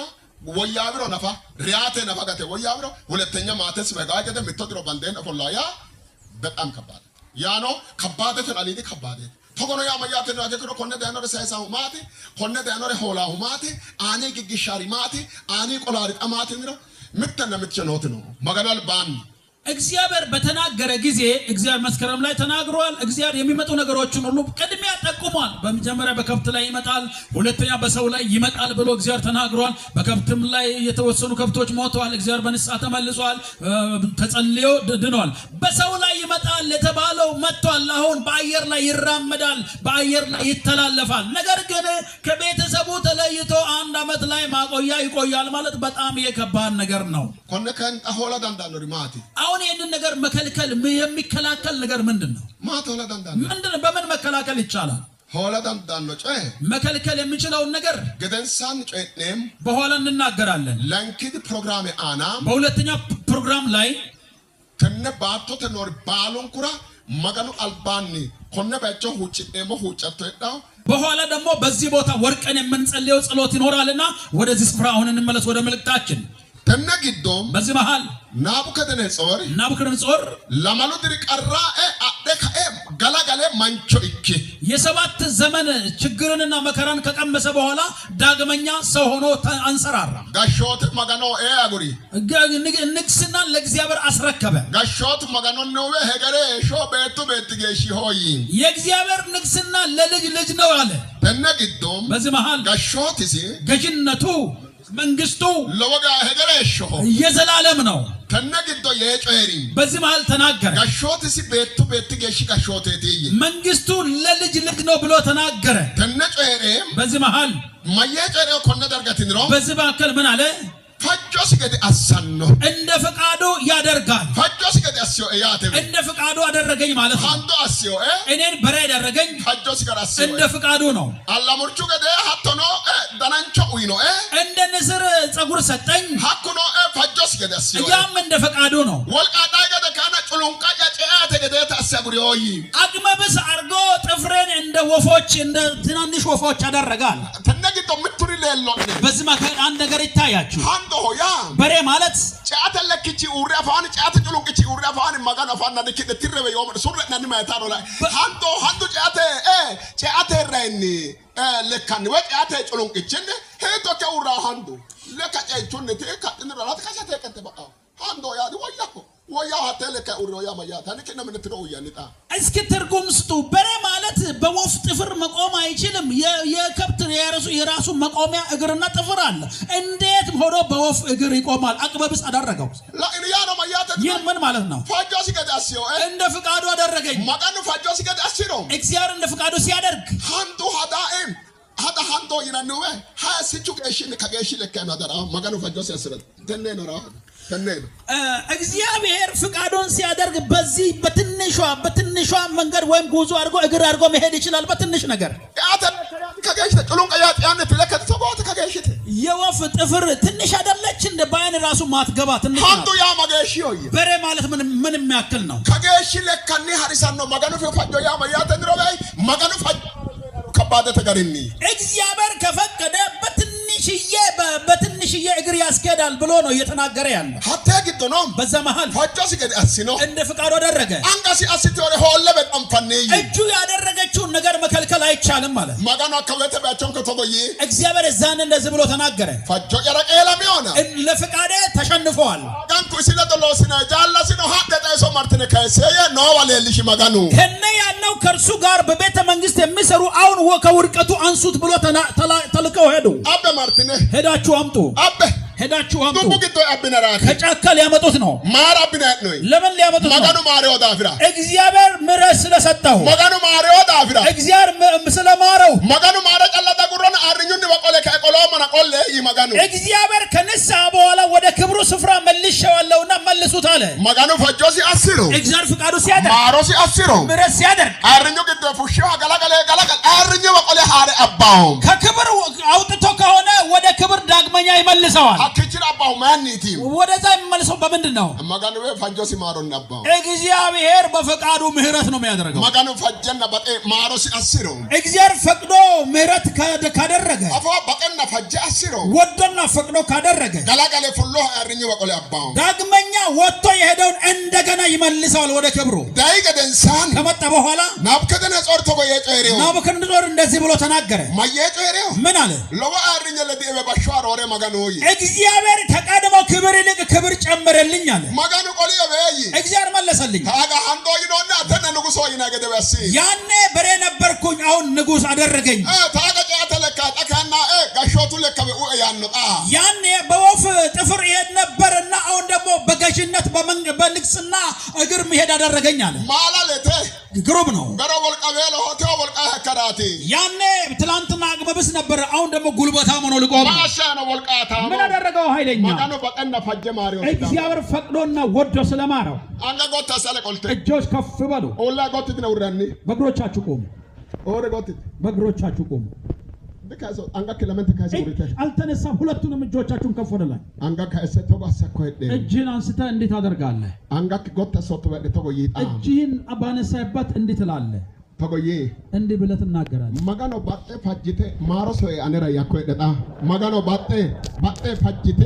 ወያብሮ ነፋ ሪያቴ ነፋ ጋቴ ወያብሮ ሁለተኛ ማተስ በጋገደ ምትድሮ ባንዴን አፎላያ በጣም ከባድ ያኖ ከባድ ተናሊዲ ከባድ ተጎኖ ያማያተ ነው አገሮ ኮነ ዳኖረ ሳይሳው ማቲ ኮነ ዳኖረ ሆላው ማቲ አኔ ግግሻሪ ማቲ አኔ ቆላሪ ጠማቲ ነው ምተነ ምትቸኖት ነው ማጋናል ባን እግዚአብሔር በተናገረ ጊዜ እግዚአብሔር መስከረም ላይ ተናግሯል። እግዚአብሔር የሚመጡ ነገሮችን ሁሉ ቅድሚያ ጠቁሟል። በመጀመሪያ በከብት ላይ ይመጣል፣ ሁለተኛ በሰው ላይ ይመጣል ብሎ እግዚአብሔር ተናግሯል። በከብትም ላይ የተወሰኑ ከብቶች ሞተዋል፣ እግዚአብሔር በንስሐ ተመልሷል፣ ተጸልዮ ድኗል። በሰው ላይ ይመጣል የተባለው መጥቷል። አሁን በአየር ላይ ይራመዳል፣ በአየር ላይ ይተላለፋል። ነገር ግን ከቤተሰቡ ተለይቶ 1 ዓመት ላይ ማቆያ ይቆያል ማለት በጣም የከባድ ነገር ነው። ኮነከን አሆላ ዳንዳኖ ሪማቲ አሁን ይሄንን ነገር መከልከል የሚከላከል ነገር ምንድነው? ማቶላ ዳንዳኖ ምንድነው? በምን መከላከል ይቻላል? ሆላ ዳንዳኖ ጨ መከልከል የሚችለውን ነገር ገደንሳን ጨኔም በኋላ እንናገራለን። ለንኪድ ፕሮግራም አና በሁለተኛ ፕሮግራም ላይ ተነ ባቶ ተኖር ባሎን ኩራ መገኑ አልባኒ ኮነ ባቾ ሁጭ ደሞ ሁጨቶ ይጣው በኋላ ደግሞ በዚህ ቦታ ወርቀን የምንጸልየው ጸሎት ይኖራልና ወደዚህ ስፍራ አሁን እንመለስ ወደ መልእክታችን። ተነግዶም በዚህ መሃል ናቡከደነጾር ለማሉ ድሪ ቀራ አደከ ገላገለ ማንቾ እኪ የሰባት ዘመን ችግርንና መከራን ከቀመሰ በኋላ ዳግመኛ ሰው ሆኖ አንሰራራ። ጋሾት መገኖ አጉሪ ንግስና ለእግዚአብሔር አስረከበ። ጋሾት መገኖ ነው ሄገሬ ሾ ቤቱ ቤትጌሺ ሆይ የእግዚአብሔር ንግስና ለልጅ ልጅ ነው አለ። ተነግዶም በዚህ መሃል ጋሾት ገዥነቱ መንግስቱ ለወጋ ሄገሬሾ የዘላለም ነው። ተነግዶ የጮሪ በዚህ መሃል ተናገረ። ጋሾት ሲ ቤቱ ቤትጌሺ ጋሾት እትይ መንግስቱ ለልጅ ልጅ ነው ብሎ ተናገረ። ተነጮሪ በዚህ መሃል ማየጮሪ ኮነ ደርጋትን ነው። በዚህ መካከል ምን አለ? ፈጆስ ገደ አሳኖ እንደ ፍቃዱ ያደርጋል። ፈጆስ ገደ አስዮ ያተ እንደ ፍቃዱ አደረገኝ ማለት ነው። አንዶ አስዮ እኔን በሬ ያደረገኝ ፈጆስ ገደ አስዮ እንደ ፍቃዱ ነው። አላሙርቹ ገደ ሀቶኖ ዳናንቾ ኡይኖ እንደ ንስር ጸጉር ሰጠኝ ሀኩኖ ፈጆስ ገደ አስዮ ያም እንደ ፍቃዱ ነው። ወልቃዳ ገደ ካና ጩሉንቃ ያጨያተ ገደ ታሰጉሪዮይ አግመብስ አርጎ ጥፍሬን እንደ ወፎች እንደ ትናንሽ ወፎች ያደረጋል። ተነግቶ ምትሪ ሌሎ በዚህ መካከል አንድ ነገር ይታያችሁ። ሆያ በሬ ማለት ጫተ ለክቺ ኡሪያ ፋን ጫተ ጩሉንቅቺ ኡሪያ ፋን ማጋና ፋን ነድኪ ትረበ ዮም ሱረና ማታሮ ላይ አንዶ ጫተ ራይኒ ለካን ወጫተ ጩሉንቅቺን ሄቶ ከኡራ አንዶ ለካጫይቹን ተከጥን ራላት ካሻተ ከተባ አንዶ ያ ወያ ሆቴል ከኡሪያ ማያ ታንከነ ምን ትረው ያንጣ እስኪ ትርጉም ስጡ። በሬ ማለት በወፍ ጥፍር መቆም አይችልም። የከብት የራሱ መቆሚያ እግርና ጥፍር አለ። እንዴት ሆኖ በወፍ እግር ይቆማል? አቅበብስ አደረገው። ለኢንያ ነው ማያተ ይህ ምን ማለት ነው? ፈጆስ ገዳሲዮ እንደ ፍቃዱ አደረገኝ። ማጋኑ ፈጆስ ገዳሲሮ እግዚአብሔር እንደ ፍቃዱ ሲያደርግ አንዱ ሀዳኤም ሀንዶ ይናነው ሀሲቹ ከሽን ከገሽ ለከናደራ ማጋኑ ፈጆስ ያስረ ተነ ነው እግዚአብሔር ፍቃዱን ሲያደርግ በዚህ በትንሿ መንገድ ወይም ጉዞ አድርጎ እግር አድርጎ መሄድ ይችላል። በትንሽ ነገር የወፍ ጥፍር ትንሽ አይደለች? እንደ ባይን ራሱ ማትገባ ትንሽ ነው። በሬ ማለት ምን የሚያክል ነው? ከገሽ ለካኒ ሀሪሳን ነው ማጋኑ ፈጆ ያ ማያተ ነው ላይ ማጋኑ ፈጆ ከባደ ተገሪኒ እግዚአብሔር ከፈቀደ በትንሽዬ እግር ያስኬዳል ብሎ ነው እየተናገረ ያለው። ሀታ ግዶ ነው። በዛ መሃል ፈጆስ ገደ አሲኖ እንደ ፍቃዱ አደረገ። አንጋሲ አሲቶ ሆለ በጣም ፈነይ እጁ ያደረገችውን ነገር መከልከል አይቻልም ማለት ማጋኑ አከበተ ባቸውን ከተጎይ እግዚአብሔር እዛን እንደዚህ ብሎ ተናገረ። ፈጆ ያረቀ ለሚሆነ ለፍቃዴ ተሸንፈዋል። ጋንኩ ሲለደሎስና ጃላሲኖ ሀደታ ሰው ማርቲነ ከሰየ ነው ወለልሽ ማጋኑ ከነ ያለው ከርሱ ጋር በቤተ መንግስት የሚሰሩ አሁን ከውድቀቱ አንሱት ብሎ ተልከው ሄዱ። አበ ማርቲነ ሄዳችሁ አምጡ። አበ ሄዳችሁ አምጡ። ዱቡግቶ አብነራ ከጫካ ሊያመጡት ነው። ማር አብነራ ነው። ለምን ሊያመጡት ነው? ማጋኑ ማሪዮ ዳፍራ እግዚአብሔር ምሕረት ስለሰጠው ማጋኑ ማሪዮ ዳፍራ እግዚአብሔር ስለማረው ማጋኑ ማረ ቀለታ ጉሮን አርኙን በቆለ ከቆሎ ማናቆለ ይማጋኑ እግዚአብሔር ከንስሐ በኋላ ወደ ክብሩ ስፍራ መልሼዋለሁና መልሱት አለ። ማጋኑ ፈጆሲ አሲሩ እግዚአብሔር ፍቃዱ ሲያደርግ ማሮሲ አሲሩ ምሕረት ሲያደርግ አርኙ ግዶ ፉሽዋ ገላገለ አርኙ በቆለ ሀረ አባው ከክብር አውጥቶ ከሆነ ወደ ክብር ዳግመኛ ይመልሰዋል። አክችር አባው ማንንቲ ወደዛ የሚመልሰው በምንድን ነው? ማጋኑ ፈጆሲ ማሮን አባው እግዚአብሔር በፈቃዱ ምሕረት ነው የሚያደርገው። ማጋኑ ፈጀና በጤ ማሮሲ አሲሩ እግዚአብሔር ፈቅዶ ምሕረት ካደረገ አፋ በቀና ፈጀ አሲሩ ወዶና ፈቅዶ ካደረገ ገላገለ ፍሎ አርኙ በቆለ አባው ዳግመኛ ወጥቶ የሄደውን እንደገና ይመልሰዋል ወደ ክብሩ ዳይቀ ደንሳን ከመጣ በኋላ ናቡከደነጾር ተቆየጨሬው ናቡከደነጾር እንደዚህ ብሎ ተናገረ ማየጨሬው ምን አለ ለዋ አርኛ ለዲበ ባሻር ወሬ ማጋኖይ እግዚአብሔር ከቀድሞ ክብር ይልቅ ክብር ጨመረልኝ አለ ማጋኑ ቆሊ በይ እግዚአብሔር መለሰልኝ ታጋ አንዶ ይኖና ተነ ንጉሶ ይናገደበሲ ያኔ በሬ ነበርኩኝ አሁን ንጉስ አደረገኝ ታጋ ጫተለካ ጠካና ጋሾቱ ለከበ ያንጣ ያኔ በወፍ ጥፍር ይሄድ ነበርና አሁን ደግሞ በገዥነት በንግስና እግር መሄድ አደረገኝ አለ ማላለተ ግሩም ነው ገሮ ወልቀበለ ሆቴ ወልቃ ከራቲ ያኔ ትላንትና አቅመብስ ነበር አሁን ደግሞ ጉልበታም ሆኖ ልቆም ማሻ ነው ወልቃታ ምን አደረገው ኃይለኛ ማጋኑ በቀና ፈጀ ማሪዮ እግዚአብሔር ፈቅዶና ወዶ ስለማረው አንጋ ጎታ ሰለቆልተ እጆች ከፍ በሉ ኦላ ጎትት ነው ረኒ በእግሮቻችሁ ቆሙ ኦሬ ጎትት በእግሮቻችሁ ቆሙ ደካሶ አንጋ ከለመንተ ካሲ ወርተ አልተነሳም ሁለቱንም እጆቻችሁን ከፍ ወደ ላይ አንጋ ከእሰቶ ባሰኮ ሄደ እጅህን አንስተህ እንዴት አደርጋለህ አንጋ ጎታ ሶቶ ወደ ተጎይጣ እጅህን ባነሳበት እንዴት ትላለህ ተጎዬ እንዲህ ብለህ ትናገራለህ ማጋኖ ባጤ ፈጅቴ ማሮሶ አነራ ያኮ ሄደዳ ማጋኖ ባጤ ፈጅቴ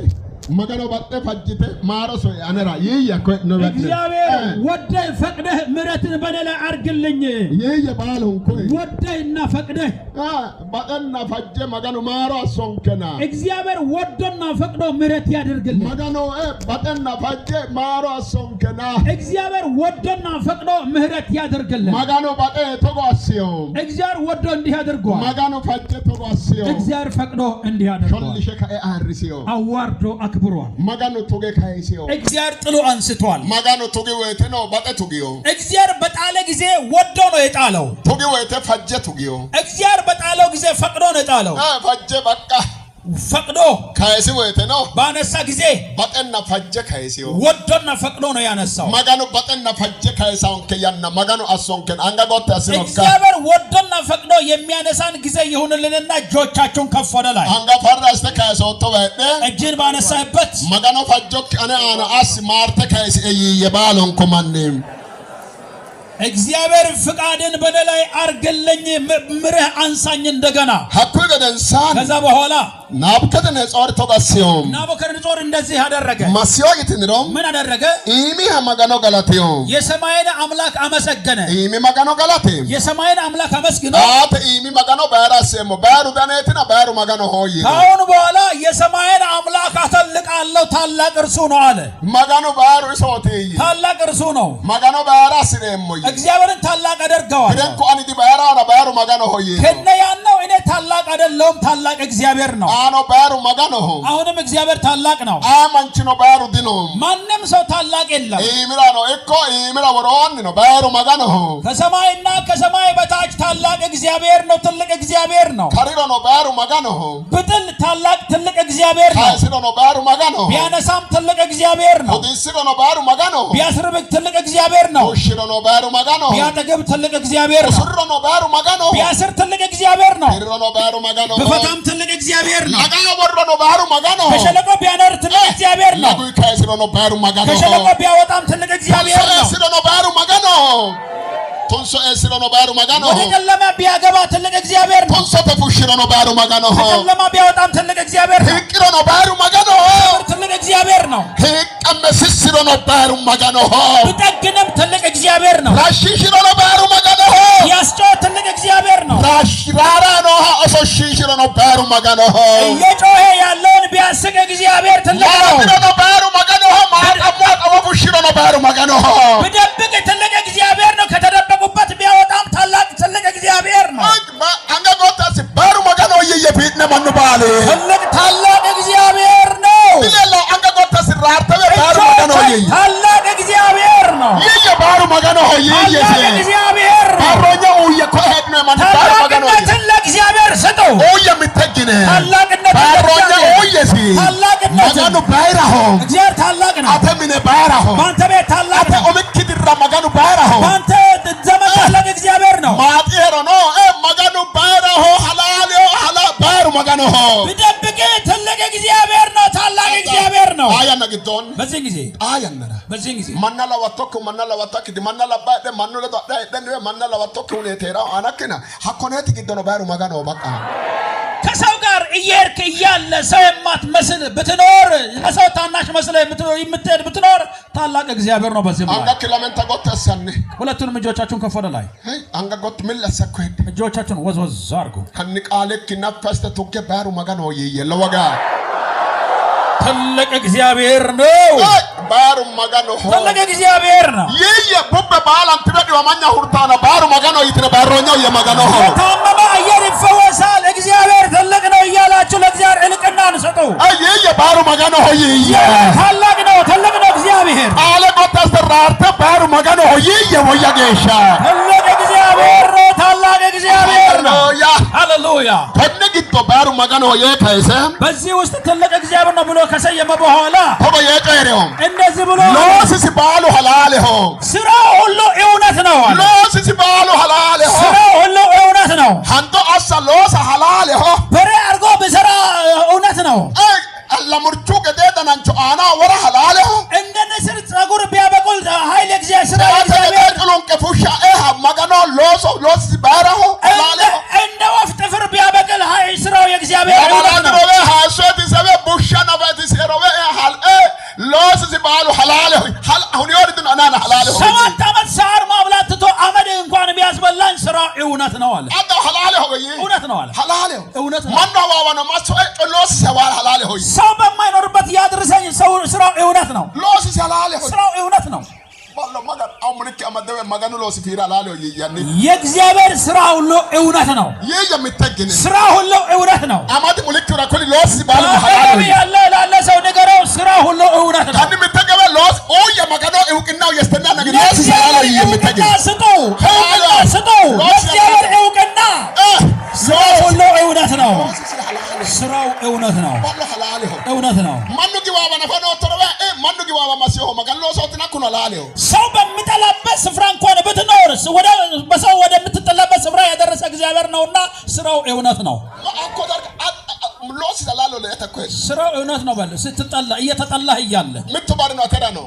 ማጋኖ ባጤ ፈጅቴ ማሮሶ አነራ ያኮ ነው እግዚአብሔር ወደህ ፈቅደህ ምሕረትን በኔ ላይ አድርግልኝ የባልሁን ኮይ ወደህና ፈቅደህ ባጠና ፈጀ ማጋኖ ማሮ አሶንከና እግዚአብሔር ወዶና ፈቅዶ ምሕረት ያደርግልኝ ማጋኖ ባጠና ፈጀ ማሮ አሶንከና እግዚአብሔር ወዶና ፈቅዶ ምሕረት ያደርግልኝ ማጋኖ ባጤ ተጓሲዮ እግዚአብሔር ወዶ እንዲህ አድርጓል ማጋኖ ፈጀ ተጓሲዮ እግዚአብሔር ፈቅዶ እንዲህ አድርጓል ሾልሽ ከአይ አርሲዮ አዋርዶ አክብሯል ማጋኖ ቶጌ ካይሲዮ እግዚአብሔር ጥሎ አንስቷል ማጋኖ ቶጌ ወይተ ነው ባጤ ቶጌዮ እግዚአብሔር በጣለ ጊዜ ወዶ ነው የጣለው ቶጌ ወይተ ፈጀ ቶጌዮ እግዚአብሔር በጣለው ጊዜ ፈቅዶ ነው የጣለው ፈጀ በቃ ፈቅዶ ካይሲ ወይተ ነው ባነሳ ጊዜ ባጤና ፈጀ ካይሲዮ ወዶና ፈቅዶ ነው ያነሳው ማጋኖ ባጤና ፈጀ ካይሳውን ከያና ማጋኖ አሶንከን አንጋጎታ ሲኖካ እግዚአብሔር ወዶና ፈቅዶ የሚያነሳን ጊዜ ይሁንልንና እጆቻችሁን ከፍ ወደ ላይ አንጋ ፈራስተ ካይሶቶ ወይደ እጅን ባነሳበት ማጋኖ ፈጆክ አና አስ ማርተ ካይሲ የባሎን ኮማንም እግዚአብሔር ፍቃድን በኔ ላይ አርግልኝ ምርህ አንሳኝ እንደገና ሐኩ ገደንሳን ከዛ በኋላ ናቡከደነጾር ተጋሲዮም ናቡከደነጾር እንደዚህ አደረገ ማሲዮ ይትንሮም ምን አደረገ ኢሚ ማጋኖ ገላቴዮ የሰማይን አምላክ አመሰገነ ኢሚ ማጋኖ ገላቴ የሰማይን አምላክ አመስግኖ አተ ኢሚ ማጋኖ ባራሰሞ ባሩ ዳኔትና ባሩ ማጋኖ ሆይ ካሁን በኋላ የሰማይን አምላክ አተልቃለሁ ታላቅ እርሱ ነው አለ ማጋኖ ባሩ ሶቴ ታላቅ እርሱ ነው ማጋኖ ባራስነሞ እግዚአብሔርን ታላቅ አደርገዋል ደንኮ አንቲ ባራና ባሩ ማጋኖ ሆይ ከነ ያነው እኔ ታላቅ አይደለሁም ታላቅ እግዚአብሔር ነው አኖ ባሩ ማጋኖ አሁንም እግዚአብሔር ታላቅ ነው አማንቺኖ ባሩ ዲኖ ማንም ሰው ታላቅ የለም ኢሚራ ነው እኮ ኢሚራ ወሮን ነው ባሩ ማጋኖ ከሰማይና ከሰማይ በታች ታላቅ እግዚአብሔር ነው ትልቅ እግዚአብሔር ነው ካሪሮ ነው ባሩ ማጋኖ ብጥል ታላቅ ትልቅ እግዚአብሔር ነው ካሲሮ ነው ባሩ ማጋኖ ቢያነሳም ትልቅ እግዚአብሔር ነው ኦዲሲሮ ነው ባሩ ማጋኖ ቢያስርብክ ትልቅ እግዚአብሔር ነው ኦሽሮ ነው ባሩ ማጋኖ ቢያጠግብ ትልቅ እግዚአብሔር ነው ሱሮ ነው ባሩ ማጋኖ ቢያስር ትልቅ እግዚአብሔር ነው ቢሮ ነው ባሩ ማጋኖ በፈታም ትልቅ እግዚአብሔር ነው ማጋኖ ወሮ ነው ባሩ ማጋኖ ከሸለቆ ቢያነር ትልቅ እግዚአብሔር ነው ናጉ ካሲሮ ነው ባሩ ማጋኖ ከሸለቆ ቢያወጣም ትልቅ እግዚአብሔር ነው ካሲሮ ነው ባሩ ማጋኖ ቶንሶ ኤስሮ ነው ባሩ ማጋኖ ወደ ጨለማ ቢያገባ ትልቅ እግዚአብሔር ነው ቶንሶ ተፉሽሮ ነው ባሩ ማጋኖ ከጨለማ ቢያወጣም ትልቅ እግዚአብሔር ነው ህቅሮ ነው ባሩ ማጋኖ ትልቅ እግዚአብሔር ነው ህቀመ ስስሮ ነው ባሩ ማጋኖ ብጠግንም ትልቅ እግዚአብሔር ነው ራሽሽሮ ነው ባሩ ማጋኖ ያስጨው ትልቅ እግዚአብሔር ነው ራሽራራ ነው አሶሽሽሮ ነው ባሩ ማጋኖ እየጮኸ ያለውን ቢያስቅ እግዚአብሔር ትልቅ ነው ነው ባሩ ማጋኖ ማጣሟ ቀወፉሽሮ ነው ባሩ ማጋኖ ብደብቅ ትልቅ እግዚአብሔር ነው ከተደበቁበት ቢያወጣም ታላቅ ትልቅ እግዚአብሔር ነው አንጋጎታስ ባሩ ማጋኖ የየፊት ነው ማኑ ባለ ትልቅ ታላቅ እግዚአብሔር ነው ይላል አንጋጎታስ ራርተበ ባሩ ማጋኖ ታላቅ እግዚአብሔር ነው የየባሩ ማጋኖ ታላቅ እግዚአብሔር ነው ባሮኛ የኮሄድ ነው ማኑ ባሩ ማጋኖ ታላቅነትን ለእግዚአብሔር ስጠው የምትተግነ ታላቅነትን ባሮኛ ኦየሲ ታላቅነትን ማጋኖ ባይራሆ እግዚአብሔር ታላቅ ነው አተምነ ባይራሆ ባንተ ቤት ታላቅ ነው ኦምክድራ ማጋኖ ባይራሆ ባንተ ዘመን ታላቅ እግዚአብሔር ነው ማጤሮ ነው ማጋኖ ባይራሆ ሐላሊዮ ሐላ ባሩ ማጋኖ ብደብቅ ትልቅ እግዚአብሔር ነው ታላቅ እግዚአብሔር ነው አያና ግዶን በዚህ ጊዜ አያነራ በዚህ ጊዜ ማናላ ወቶክ ማናላ ወቶክ ማናላ ባደ ማናላ ዳደ ደነ ማናላ ወቶክ ሁኔቴራ አናከና ሐኮኔት ግዶን ባሩ ማጋኖ በቃ ከሰው ጋር እየሄድክ እያለ ሰው የማትመስል ብትኖር ለሰው ታናሽ መስለህ የምትሄድ ብትኖር ታላቅ እግዚአብሔር ነው። በዚህ ማለት አንጋ ኪሎሜን ተቆተሰነ ሁለቱንም እጆቻችሁን ከፍ ወደ ላይ አንጋ ጎት ምን ለሰኩ እጆቻችሁን ወዝወዝ አድርጉ። ከንቃልክ ነፈስተ ቱገ ባሩ መጋኖ ይየለወጋ ትልቅ እግዚአብሔር ነው። ባሩ መጋኖ ትልቅ እግዚአብሔር ነው። ይየ ቡበ ባላን ትበዲ ወማኛ ሁርታና ባሩ መጋኖ ይትነ ባሮኛው የመጋኖ ታመመ አየር ይፈወሳል። እግዚአብሔር ትልቅ ነው እያላችሁ ለእግዚአብሔር እልቅናን ስጡ። ይየ ባሩ መጋኖ ይየ ታላቅ ነው፣ ትልቅ ነው እግዚአብሔር። አለ ጎታስ ተራርተ ባሩ መጋኖ ይየ ወያጌሻ ትልቅ እግዚአብሔር ነው፣ ታላቅ እግዚአብሔር ነው። ሃሌሉያ። ተነግቶ ባሩ መጋኖ የከሰ በዚህ ውስጥ ትልቅ እግዚአብሔር ነው ብሎ ከሰየመ በኋላ ሆበ የቀሬው እንደዚህ ብሎ ሎስ ሲባሉ ሐላልሆ ስራው ሁሉ እውነት ነው አለ። ሎስ ሲባሉ ሐላልሆ ስራው ሁሉ እውነት ነው። አንተ አሳ ሎስ ሐላልሆ በሬ አድርጎ ቢሰራ እውነት ነው። ለሙርቹ ገደደናንቹ አና ወራ ሐላልሆ እንደ ንስር ጸጉር ቢያበቁል ኃይል እግዚአብሔር ስራ እግዚአብሔር ጥሉን ከፉሻ መጋኖ ሎስ ሲባራሆ ሐላልሆ እንደ ወፍ ጥፍር ቢያበቅል ኃይል ስራው የእግዚአብሔር እውነት ነው። ሃሶት ሰበ ቡሻ ነበት ሲሮበ ሐል ሎስ ሲባሉ ሐላልሆ አሁን ይወርድን አናና ሐላልሆ 7 ዓመት ሳር ማብላት ትቶ አመድ እንኳን ቢያስበላኝ ስራው እውነት ነው አለ። አዳ ሐላልሆ እውነት ነው አለ። ሐላልሆ እውነት ነው። ማን ነው ዋዋና ማሰው ሎስ ሲባል ሐላልሆ ሰው በማይኖርበት ያድርሰኝ ሰው ስራው እውነት ነው። ሎስ ሲሐላልሆ ስራው እውነት ነው። ባሎ ማጋን አሙልክ አመደበ ማጋኑ ሎስ ፊራ ሐላልሆ ያኒ የእግዚአብሔር ስራ ሁሉ እውነት ነው። ይህ የሚተግን ስራ ሁሉ እውነት ነው። አማድ ሙልክ ረኩል ሎስ ሲባል ሐላልሆ ሐላልሆ ያለ ላለ ሰው ነገረው ስራ ሁሉ እውነት ነው። አንድ የሚተገበ ሎስ የማጋኑ እውቅናው የስተና ነገር ሎስ ሲሐላልሆ የሚተግን ስጡ ስጡ ለእግዚአብሔር እውቅና። ስራው ሁሉ እውነት ነው። ስራው እውነት ነው። ባሎ ሐላልሆ እውነት ነው። ማኑ ጊዋባ ነፈኖ ተረባ ማኑ ጊዋባ ማሲዮ ማጋኑ ሎስ ወጥናኩ ነው ሐላልሆ ሰው በሚጠላበት ስፍራ እንኳን ብትኖር በሰው ወደምትጠላበት ስፍራ ያደረሰ እግዚአብሔር ነውና ስራው እውነት ነው። ሎስ ሐላልሆ ለተኮ ስራው እውነት ነው። በል ስትጠላ እየተጠላህ እያለ ምትባሪ ነው አተዳ ነው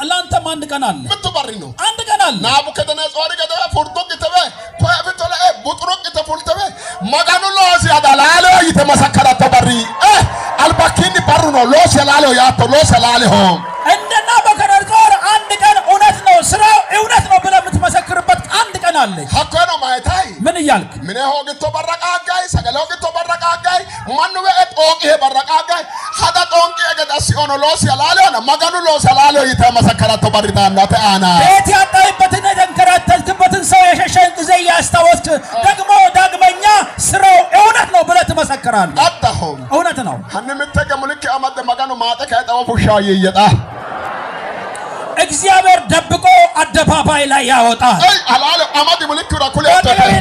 ለአንተም አንድ ቀን አለ። ምትባሪ ነው አንድ ቀን አለ። ናቡከደነጾር ገደበ ፎርዶቅ ተበ ኮያፍቶለ ቡጥሩቅ ተፎልተበ ማጋኑ ሎስ ያዳላለ ይተመሰከረ ተበሪ አልባኪኒ ባሩ ነው ሎስ ያላለ ያቶ ሎስ ያላለ እንደ ናቡከደነጾር አንድ ቀን እውነት ነው ስራው እውነት ነው ብለህ የምትመሰክርበት አንድ ቀን አለ። ሀኮ ነው ማይታይ ምን እያልክ ምን ሆግቶ በረቃጋይ ሰገለ ሆግቶ በረቃጋይ ማኑ በጦቂ በረቃጋይ ሀዳ ጦንቂ ገዳሲ ሆኖ ሎስ ያላለ ነው ማጋኑ ሎስ ያላለ ይተመሰከረ ተበሪ ታናተ አና ቤት ያጣይበትን የተንከራተትክበትን ሰው የሸሸን ጊዜ ያስታወስክ ደግሞ ዳግመኛ ስራው እውነት ነው ብለህ ትመሰክራለህ። አጣሁም እውነት ነው። ሀንም ተገሙልክ አማደ ማጋኑ ማጠ ከጠው ፉሻ ይየጣ እግዚአብሔር ደብቆ አደባባይ ላይ ያወጣል። አላለ አማዲ ሙልክ ረኩል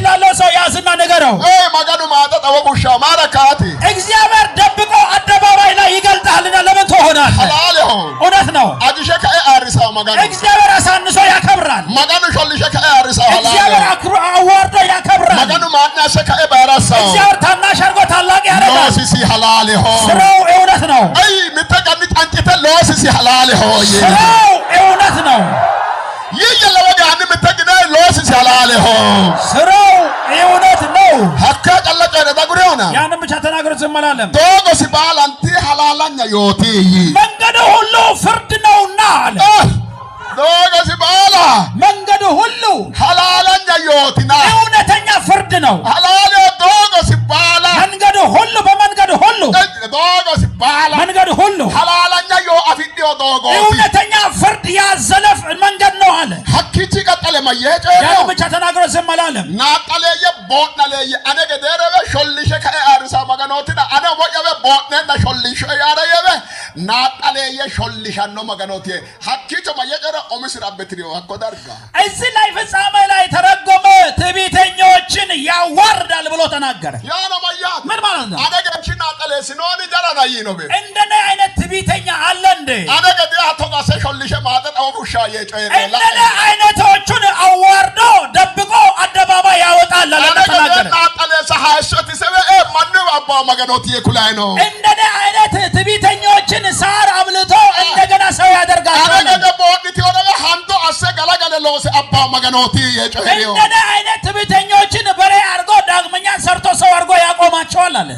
ያለው ሰው ያዝና ነገረው ማጋኑ ማጠ ጠው ፉሻ ማረካቲ እግዚአብሔር ደብቆ አደባባይ ላይ ይገልጣልና ለምን ትሆናለህ? አላለ እውነት ነው። አጅሸ ከአይ አርሳ ማጋኑ እግዚአብሔር አሳንሶ ያከብራል። ማጋኑ ሾልሸ ከአይ አርሳ አላለ እግዚአብሔር አዋርዶ ያከብራል። ማጋኑ ማናሸ ከአይ ባራሳ እግዚአብሔር ታናሽ አድርጎ ታላቅ ያደርጋል። ሎሲሲ ሐላል ሆ ስራው እውነት ነው። አይ ምተቀንጥ አንጭተ ሎሲሲ ሐላል ሆ ስራው እውነት ነው። ይየለወጋ አንድ ምተግነ ሎሲሲ ሐላል ሆ ስራው እውነት ነው። ሀካ ቀለቀ ደጉሪውና ያንን ብቻ ተናገሩ ዝም አላለም። ዶጎ ሲባል አንቲ ሐላላኛ ዮቲ መንገዱ ሁሉ ፍርድ ነውና አለ። ዶጎ ሲባል መንገዱ ሁሉ ሐላላኛ ዮቲና እውነተኛ ፍርድ ነው። ሐላል ዶጎ ሲባል መንገዱ ሁሉ በመንገዱ ሁሉ ዶጎ ሲባል መንገዱ ሁሉ ሐላላኛ ዮ አፊዲዮ ዶጎ እውነተኛ ፍርድ ያዘለፍ መንገድ ነው አለ። ሀኪቺ ቀጠለ ማየጨ ያን ብቻ ተናገሩ ዝም አላለም። ናጠለየ ቦናለየ አነገ ደረበ ሾልሸ ከአርሳ ማጋኖቲና አነ ወየበ ቦነና ሾልሸ ያረየበ ናጠለየ ሾልሻኖ ማጋኖቲ ሀኪቾ ማየጨረ ኦምስራ በትሪዮ አቆዳርጋ እዚህ ላይ ፍጻሜ ላይ ተረጎመ። ትዕቢተኞችን ያዋርዳል ብሎ ተናገረ። ያ ነው ማያት ምን ማለት ነው? አነገችን ናጠለ ሲኖን ጀራናይ ነው በ እንደኔ አይነት ትዕቢተኛ አለ እንዴ? አነገ ዲያ ተጋሰ ሾልሸ ማጠጣ ወፉሻ የጨየ እንደኔ አይነቶቹን አዋርዶ ደብቆ አደባባይ ያወጣል አለ ተናገረ። ናጠለ ሰሐሶት ሰበ ማኑ አባ ማጋኖቲ የኩላይ ነው እንደኔ አይነት ትዕቢተኞችን ሳር አብልቶ እንደገና ሰው ያደርጋል። አነገ ቦዲቲ ወደ ሃንዶ አሰ ገላገለ ሎስ አባ ማጋኖቲ የጨየ እንደኔ አይነት ትዕቢተኞችን በሬ አድርጎ ዳግመኛ ሰርቶ ሰው አድርጎ ያቆማቸዋል አለ።